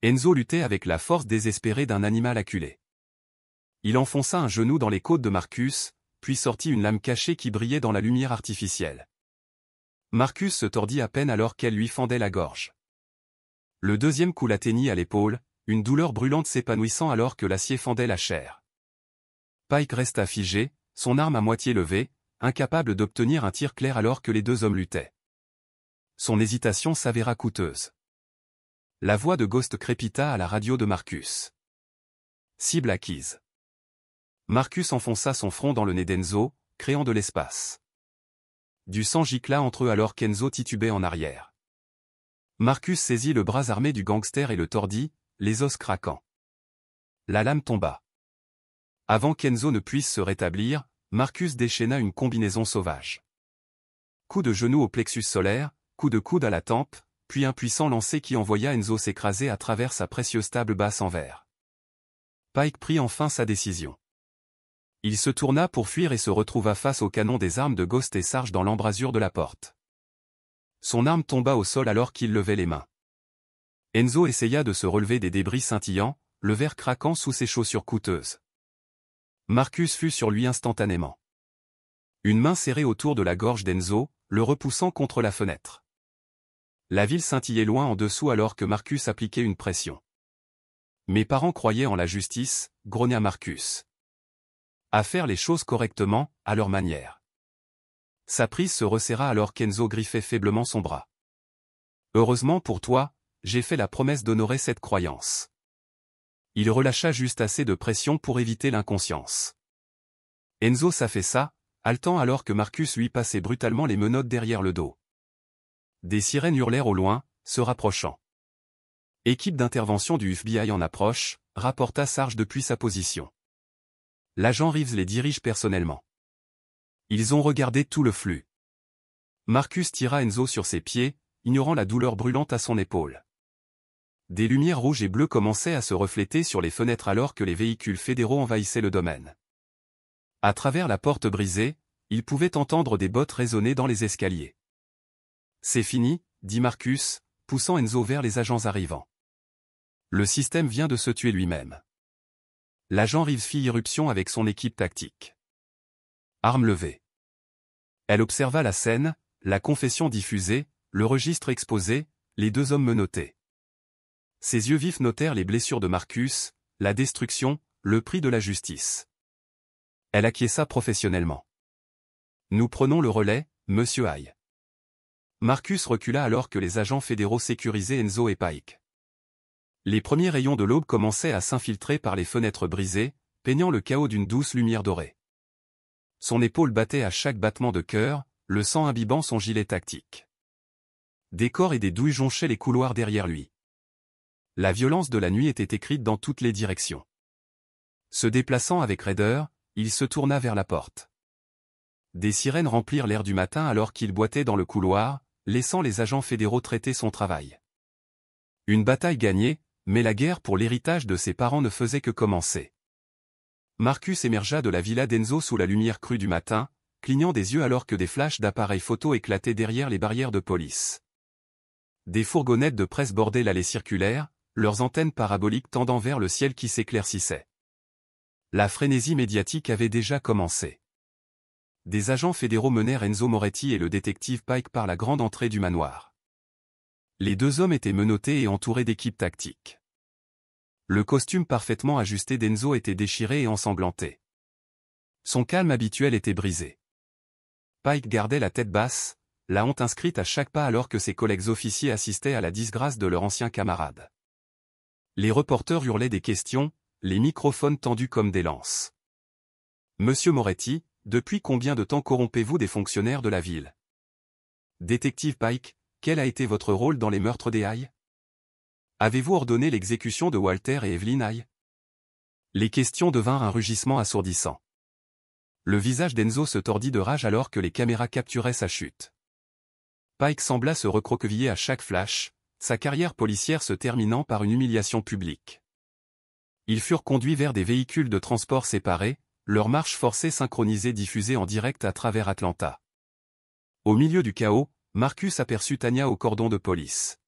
A: Enzo luttait avec la force désespérée d'un animal acculé. Il enfonça un genou dans les côtes de Marcus, puis sortit une lame cachée qui brillait dans la lumière artificielle. Marcus se tordit à peine alors qu'elle lui fendait la gorge. Le deuxième coup l'atteignit à l'épaule, une douleur brûlante s'épanouissant alors que l'acier fendait la chair. Pike resta figé, son arme à moitié levée, incapable d'obtenir un tir clair alors que les deux hommes luttaient. Son hésitation s'avéra coûteuse. La voix de Ghost crépita à la radio de Marcus. Cible acquise. Marcus enfonça son front dans le nez d'Enzo, créant de l'espace. Du sang gicla entre eux alors qu'Enzo titubait en arrière. Marcus saisit le bras armé du gangster et le tordit, les os craquant. La lame tomba. Avant qu'Enzo ne puisse se rétablir, Marcus déchaîna une combinaison sauvage. Coup de genou au plexus solaire, coup de coude à la tempe, puis un puissant lancer qui envoya Enzo s'écraser à travers sa précieuse table basse en verre. Pike prit enfin sa décision. Il se tourna pour fuir et se retrouva face au canon des armes de Ghost et Sarge dans l'embrasure de la porte. Son arme tomba au sol alors qu'il levait les mains. Enzo essaya de se relever des débris scintillants, le verre craquant sous ses chaussures coûteuses. Marcus fut sur lui instantanément. Une main serrée autour de la gorge d'Enzo, le repoussant contre la fenêtre. La ville scintillait loin en dessous alors que Marcus appliquait une pression. Mes parents croyaient en la justice, grogna Marcus. À faire les choses correctement, à leur manière. Sa prise se resserra alors qu'Enzo griffait faiblement son bras. Heureusement pour toi, j'ai fait la promesse d'honorer cette croyance. Il relâcha juste assez de pression pour éviter l'inconscience. Enzo s'affaissa, haletant alors que Marcus lui passait brutalement les menottes derrière le dos. Des sirènes hurlèrent au loin, se rapprochant. Équipe d'intervention du FBI en approche, rapporta Sarge depuis sa position. L'agent Reeves les dirige personnellement. Ils ont regardé tout le flux. Marcus tira Enzo sur ses pieds, ignorant la douleur brûlante à son épaule. Des lumières rouges et bleues commençaient à se refléter sur les fenêtres alors que les véhicules fédéraux envahissaient le domaine. À travers la porte brisée, il pouvait entendre des bottes résonner dans les escaliers. « C'est fini », dit Marcus, poussant Enzo vers les agents arrivants. Le système vient de se tuer lui-même. L'agent Reeves fit irruption avec son équipe tactique. Arme levée. Elle observa la scène, la confession diffusée, le registre exposé, les deux hommes menottés. Ses yeux vifs notèrent les blessures de Marcus, la destruction, le prix de la justice. Elle acquiesça professionnellement. Nous prenons le relais, Monsieur Hay. Marcus recula alors que les agents fédéraux sécurisaient Enzo et Pike. Les premiers rayons de l'aube commençaient à s'infiltrer par les fenêtres brisées, peignant le chaos d'une douce lumière dorée. Son épaule battait à chaque battement de cœur, le sang imbibant son gilet tactique. Des corps et des douilles jonchaient les couloirs derrière lui. La violence de la nuit était écrite dans toutes les directions. Se déplaçant avec raideur, il se tourna vers la porte. Des sirènes remplirent l'air du matin alors qu'il boitait dans le couloir, laissant les agents fédéraux traiter son travail. Une bataille gagnée, mais la guerre pour l'héritage de ses parents ne faisait que commencer. Marcus émergea de la villa d'Enzo sous la lumière crue du matin, clignant des yeux alors que des flashs d'appareils photo éclataient derrière les barrières de police. Des fourgonnettes de presse bordaient l'allée circulaire, leurs antennes paraboliques tendant vers le ciel qui s'éclaircissait. La frénésie médiatique avait déjà commencé. Des agents fédéraux menèrent Enzo Moretti et le détective Pike par la grande entrée du manoir. Les deux hommes étaient menottés et entourés d'équipes tactiques. Le costume parfaitement ajusté d'Enzo était déchiré et ensanglanté. Son calme habituel était brisé. Pike gardait la tête basse, la honte inscrite à chaque pas alors que ses collègues officiers assistaient à la disgrâce de leur ancien camarade. Les reporters hurlaient des questions, les microphones tendus comme des lances. « Monsieur Moretti, depuis combien de temps corrompez-vous des fonctionnaires de la ville ?» Détective Pike, quel a été votre rôle dans les meurtres des Hay ? Avez-vous ordonné l'exécution de Walter et Evelyn Hay ? Les questions devinrent un rugissement assourdissant. Le visage d'Enzo se tordit de rage alors que les caméras capturaient sa chute. Pike sembla se recroqueviller à chaque flash, sa carrière policière se terminant par une humiliation publique. Ils furent conduits vers des véhicules de transport séparés, leur marche forcée synchronisée diffusée en direct à travers Atlanta. Au milieu du chaos, Marcus aperçut Tanya au cordon de police.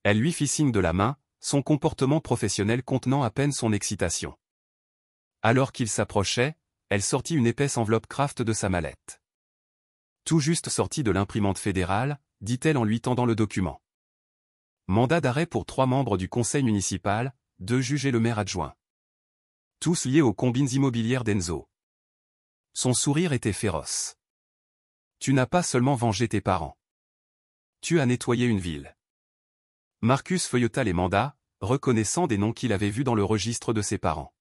A: Elle lui fit signe de la main, son comportement professionnel contenant à peine son excitation. Alors qu'il s'approchait, elle sortit une épaisse enveloppe Kraft de sa mallette. Tout juste sortie de l'imprimante fédérale, dit-elle en lui tendant le document. Mandat d'arrêt pour 3 membres du conseil municipal, 2 juges et le maire adjoint. Tous liés aux combines immobilières d'Enzo. Son sourire était féroce. Tu n'as pas seulement vengé tes parents. Tu as nettoyé une ville. Marcus feuilleta les mandats, reconnaissant des noms qu'il avait vus dans le registre de ses parents.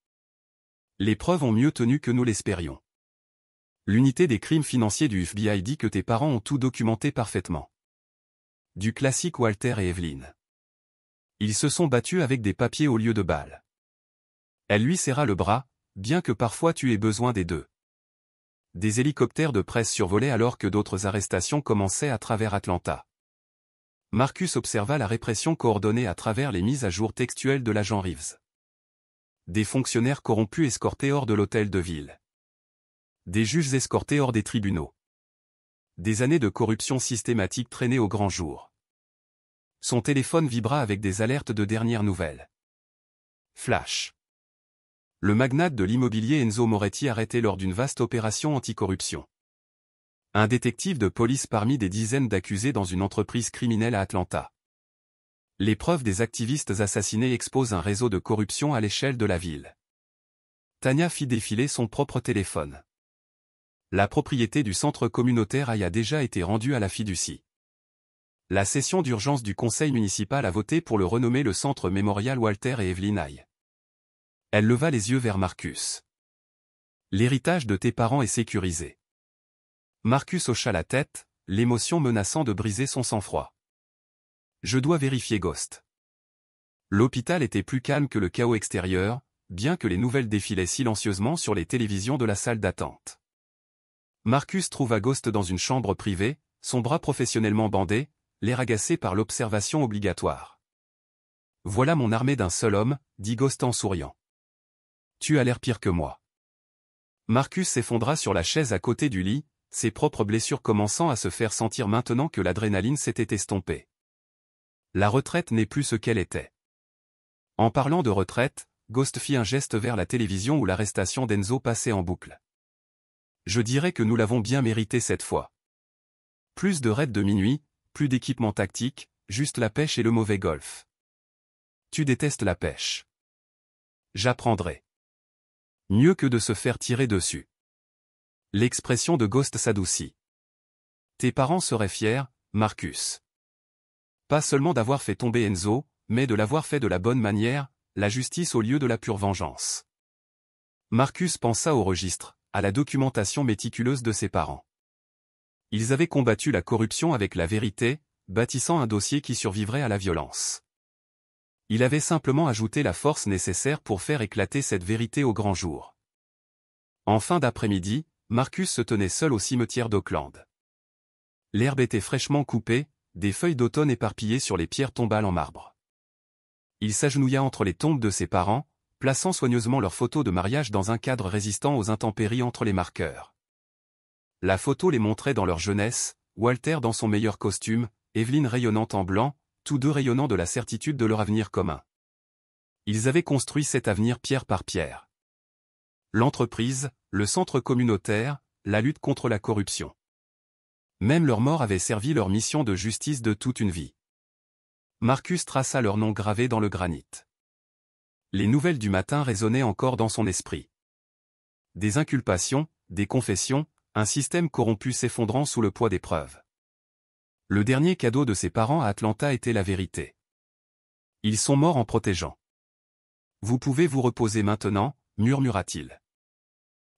A: Les preuves ont mieux tenu que nous l'espérions. L'unité des crimes financiers du FBI dit que tes parents ont tout documenté parfaitement. Du classique Walter et Evelyn. Ils se sont battus avec des papiers au lieu de balles. Elle lui serra le bras, bien que parfois tu aies besoin des deux. Des hélicoptères de presse survolaient alors que d'autres arrestations commençaient à travers Atlanta. Marcus observa la répression coordonnée à travers les mises à jour textuelles de l'agent Reeves. Des fonctionnaires corrompus escortés hors de l'hôtel de ville. Des juges escortés hors des tribunaux. Des années de corruption systématique traînées au grand jour. Son téléphone vibra avec des alertes de dernières nouvelles. Flash. Le magnate de l'immobilier Enzo Moretti arrêté lors d'une vaste opération anticorruption. Un détective de police parmi des dizaines d'accusés dans une entreprise criminelle à Atlanta. Les preuves des activistes assassinés exposent un réseau de corruption à l'échelle de la ville. Tania fit défiler son propre téléphone. La propriété du centre communautaire a déjà été rendue à la fiducie. La session d'urgence du conseil municipal a voté pour le renommer le centre mémorial Walter et Evelyn Haye. Elle leva les yeux vers Marcus. L'héritage de tes parents est sécurisé. Marcus hocha la tête, l'émotion menaçant de briser son sang-froid. Je dois vérifier Ghost. L'hôpital était plus calme que le chaos extérieur, bien que les nouvelles défilaient silencieusement sur les télévisions de la salle d'attente. Marcus trouva Ghost dans une chambre privée, son bras professionnellement bandé, l'air agacé par l'observation obligatoire. Voilà mon armée d'un seul homme, dit Ghost en souriant. Tu as l'air pire que moi. Marcus s'effondra sur la chaise à côté du lit, ses propres blessures commençant à se faire sentir maintenant que l'adrénaline s'était estompée. La retraite n'est plus ce qu'elle était. En parlant de retraite, Ghost fit un geste vers la télévision où l'arrestation d'Enzo passait en boucle. Je dirais que nous l'avons bien mérité cette fois. Plus de raids de minuit, plus d'équipement tactique, juste la pêche et le mauvais golf. Tu détestes la pêche. J'apprendrai. Mieux que de se faire tirer dessus. L'expression de Ghost s'adoucit. Tes parents seraient fiers, Marcus. Pas seulement d'avoir fait tomber Enzo, mais de l'avoir fait de la bonne manière, la justice au lieu de la pure vengeance. Marcus pensa au registre, à la documentation méticuleuse de ses parents. Ils avaient combattu la corruption avec la vérité, bâtissant un dossier qui survivrait à la violence. Il avait simplement ajouté la force nécessaire pour faire éclater cette vérité au grand jour. En fin d'après-midi, Marcus se tenait seul au cimetière d'Oakland. L'herbe était fraîchement coupée, des feuilles d'automne éparpillées sur les pierres tombales en marbre. Il s'agenouilla entre les tombes de ses parents, plaçant soigneusement leurs photos de mariage dans un cadre résistant aux intempéries entre les marqueurs. La photo les montrait dans leur jeunesse, Walter dans son meilleur costume, Evelyn rayonnante en blanc, tous deux rayonnant de la certitude de leur avenir commun. Ils avaient construit cet avenir pierre par pierre. L'entreprise, le centre communautaire, la lutte contre la corruption. Même leur mort avait servi leur mission de justice de toute une vie. Marcus traça leur nom gravé dans le granit. Les nouvelles du matin résonnaient encore dans son esprit. Des inculpations, des confessions, un système corrompu s'effondrant sous le poids des preuves. Le dernier cadeau de ses parents à Atlanta était la vérité. Ils sont morts en protégeant. Vous pouvez vous reposer maintenant, murmura-t-il.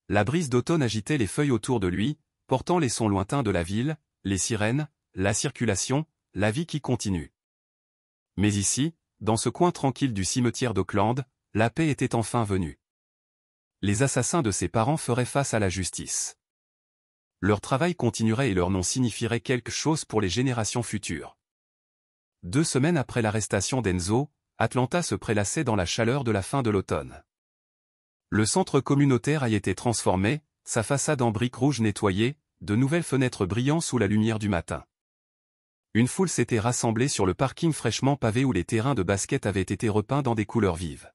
A: La brise d'automne agitait les feuilles autour de lui, portant les sons lointains de la ville, les sirènes, la circulation, la vie qui continue. Mais ici, dans ce coin tranquille du cimetière d'Oakland, la paix était enfin venue. Les assassins de ses parents feraient face à la justice. Leur travail continuerait et leur nom signifierait quelque chose pour les générations futures. 2 semaines après l'arrestation d'Enzo, Atlanta se prélassait dans la chaleur de la fin de l'automne. Le centre communautaire a été transformé, sa façade en briques rouges nettoyée, de nouvelles fenêtres brillant sous la lumière du matin. Une foule s'était rassemblée sur le parking fraîchement pavé où les terrains de basket avaient été repeints dans des couleurs vives.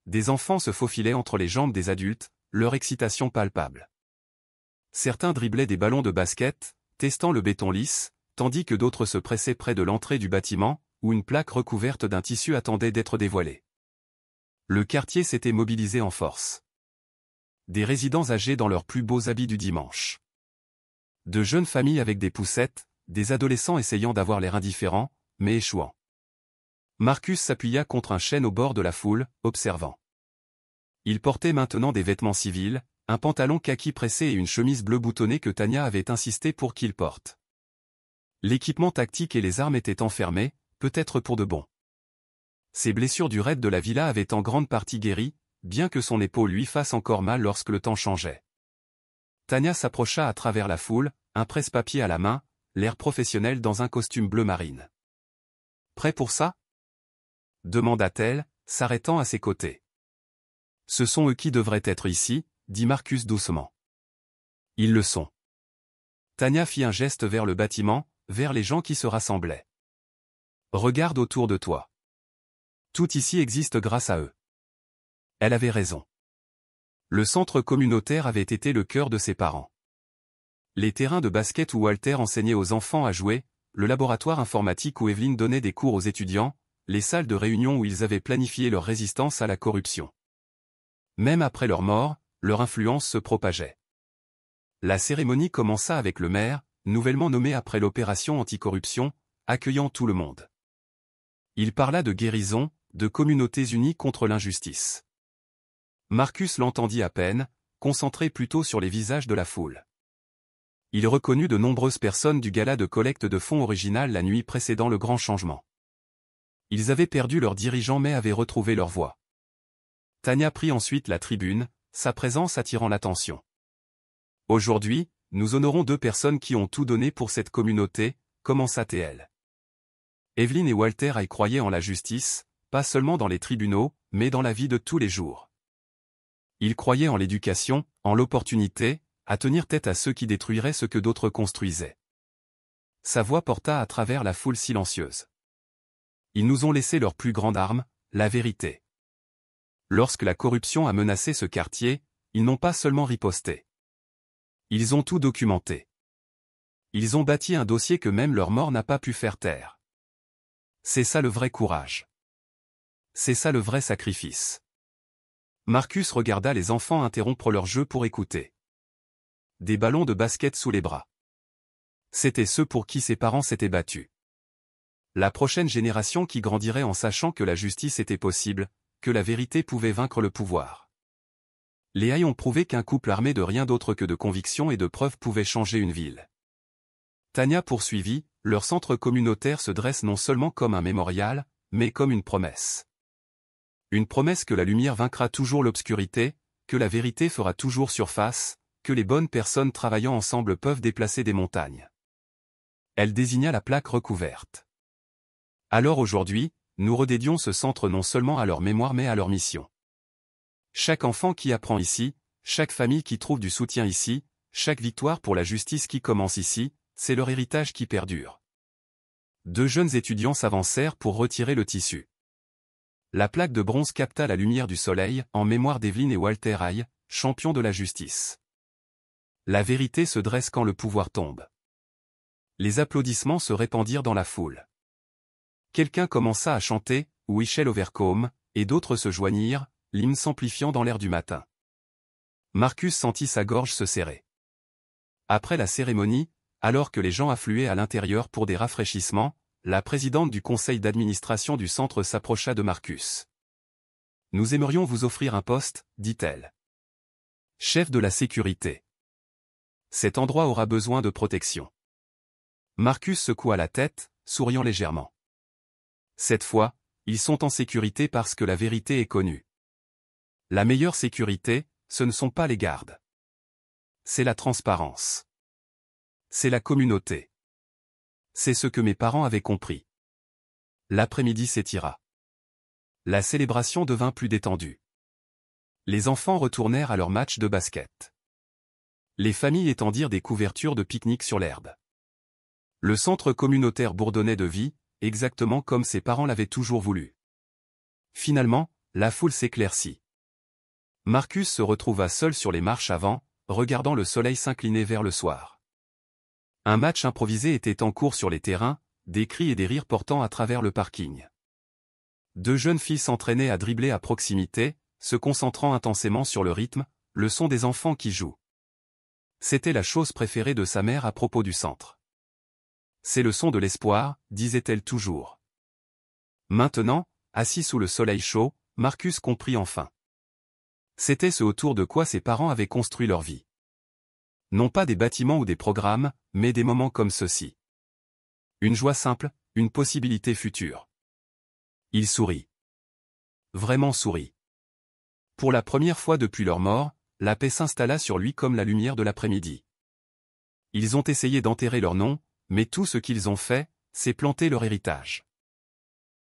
A: Des enfants se faufilaient entre les jambes des adultes, leur excitation palpable. Certains driblaient des ballons de basket, testant le béton lisse, tandis que d'autres se pressaient près de l'entrée du bâtiment, où une plaque recouverte d'un tissu attendait d'être dévoilée. Le quartier s'était mobilisé en force. Des résidents âgés dans leurs plus beaux habits du dimanche. De jeunes familles avec des poussettes, des adolescents essayant d'avoir l'air indifférents, mais échouant. Marcus s'appuya contre un chêne au bord de la foule, observant. Il portait maintenant des vêtements civils, un pantalon kaki pressé et une chemise bleue boutonnée que Tania avait insisté pour qu'il porte. L'équipement tactique et les armes étaient enfermés, peut-être pour de bon. Ses blessures du raid de la villa avaient en grande partie guéri, bien que son épaule lui fasse encore mal lorsque le temps changeait. Tania s'approcha à travers la foule, un presse-papier à la main, l'air professionnel dans un costume bleu marine. « Prêt pour ça ?» demanda-t-elle, s'arrêtant à ses côtés. « Ce sont eux qui devraient être ici, dit Marcus doucement. Ils le sont. Tania fit un geste vers le bâtiment, vers les gens qui se rassemblaient. Regarde autour de toi. Tout ici existe grâce à eux. Elle avait raison. Le centre communautaire avait été le cœur de ses parents. Les terrains de basket où Walter enseignait aux enfants à jouer, le laboratoire informatique où Evelyne donnait des cours aux étudiants, les salles de réunion où ils avaient planifié leur résistance à la corruption. Même après leur mort, leur influence se propageait. La cérémonie commença avec le maire, nouvellement nommé après l'opération anticorruption, accueillant tout le monde. Il parla de guérison, de communautés unies contre l'injustice. Marcus l'entendit à peine, concentré plutôt sur les visages de la foule. Il reconnut de nombreuses personnes du gala de collecte de fonds original la nuit précédant le grand changement. Ils avaient perdu leurs dirigeants mais avaient retrouvé leur voix. Tania prit ensuite la tribune, sa présence attirant l'attention. Aujourd'hui, nous honorons 2 personnes qui ont tout donné pour cette communauté, commença-t-elle. Evelyne et Walter y croyaient en la justice, pas seulement dans les tribunaux, mais dans la vie de tous les jours. Ils croyaient en l'éducation, en l'opportunité, à tenir tête à ceux qui détruiraient ce que d'autres construisaient. Sa voix porta à travers la foule silencieuse. Ils nous ont laissé leur plus grande arme, la vérité. Lorsque la corruption a menacé ce quartier, ils n'ont pas seulement riposté. Ils ont tout documenté. Ils ont bâti un dossier que même leur mort n'a pas pu faire taire. C'est ça le vrai courage. C'est ça le vrai sacrifice. Marcus regarda les enfants interrompre leur jeu pour écouter. Des ballons de basket sous les bras. C'étaient ceux pour qui ses parents s'étaient battus. La prochaine génération qui grandirait en sachant que la justice était possible, que la vérité pouvait vaincre le pouvoir. Les Haï ont prouvé qu'un couple armé de rien d'autre que de conviction et de preuves pouvait changer une ville. Tania poursuivit, leur centre communautaire se dresse non seulement comme un mémorial, mais comme une promesse. Une promesse que la lumière vaincra toujours l'obscurité, que la vérité fera toujours surface, que les bonnes personnes travaillant ensemble peuvent déplacer des montagnes. Elle désigna la plaque recouverte. Alors aujourd'hui, nous redédions ce centre non seulement à leur mémoire mais à leur mission. Chaque enfant qui apprend ici, chaque famille qui trouve du soutien ici, chaque victoire pour la justice qui commence ici, c'est leur héritage qui perdure. 2 jeunes étudiants s'avancèrent pour retirer le tissu. La plaque de bronze capta la lumière du soleil, en mémoire d'Evelyne et Walter Haï, champions de la justice. La vérité se dresse quand le pouvoir tombe. Les applaudissements se répandirent dans la foule. Quelqu'un commença à chanter « We shall overcome » et d'autres se joignirent, l'hymne s'amplifiant dans l'air du matin. Marcus sentit sa gorge se serrer. Après la cérémonie, alors que les gens affluaient à l'intérieur pour des rafraîchissements, la présidente du conseil d'administration du centre s'approcha de Marcus. « Nous aimerions vous offrir un poste, dit-elle. Chef de la sécurité. Cet endroit aura besoin de protection. » Marcus secoua la tête, souriant légèrement. Cette fois, ils sont en sécurité parce que la vérité est connue. La meilleure sécurité, ce ne sont pas les gardes. C'est la transparence. C'est la communauté. C'est ce que mes parents avaient compris. L'après-midi s'étira. La célébration devint plus détendue. Les enfants retournèrent à leur match de basket. Les familles étendirent des couvertures de pique-nique sur l'herbe. Le centre communautaire bourdonnait de vie, exactement comme ses parents l'avaient toujours voulu. Finalement, la foule s'éclaircit. Marcus se retrouva seul sur les marches avant, regardant le soleil s'incliner vers le soir. Un match improvisé était en cours sur les terrains, des cris et des rires portant à travers le parking. 2 jeunes filles s'entraînaient à dribbler à proximité, se concentrant intensément sur le rythme, le son des enfants qui jouent. C'était la chose préférée de sa mère à propos du centre. C'est le son de l'espoir, disait-elle toujours. Maintenant, assis sous le soleil chaud, Marcus comprit enfin. C'était ce autour de quoi ses parents avaient construit leur vie. Non pas des bâtiments ou des programmes, mais des moments comme ceux-ci. Une joie simple, une possibilité future. Il sourit. Vraiment sourit. Pour la première fois depuis leur mort, la paix s'installa sur lui comme la lumière de l'après-midi. Ils ont essayé d'enterrer leur nom, mais tout ce qu'ils ont fait, c'est planter leur héritage.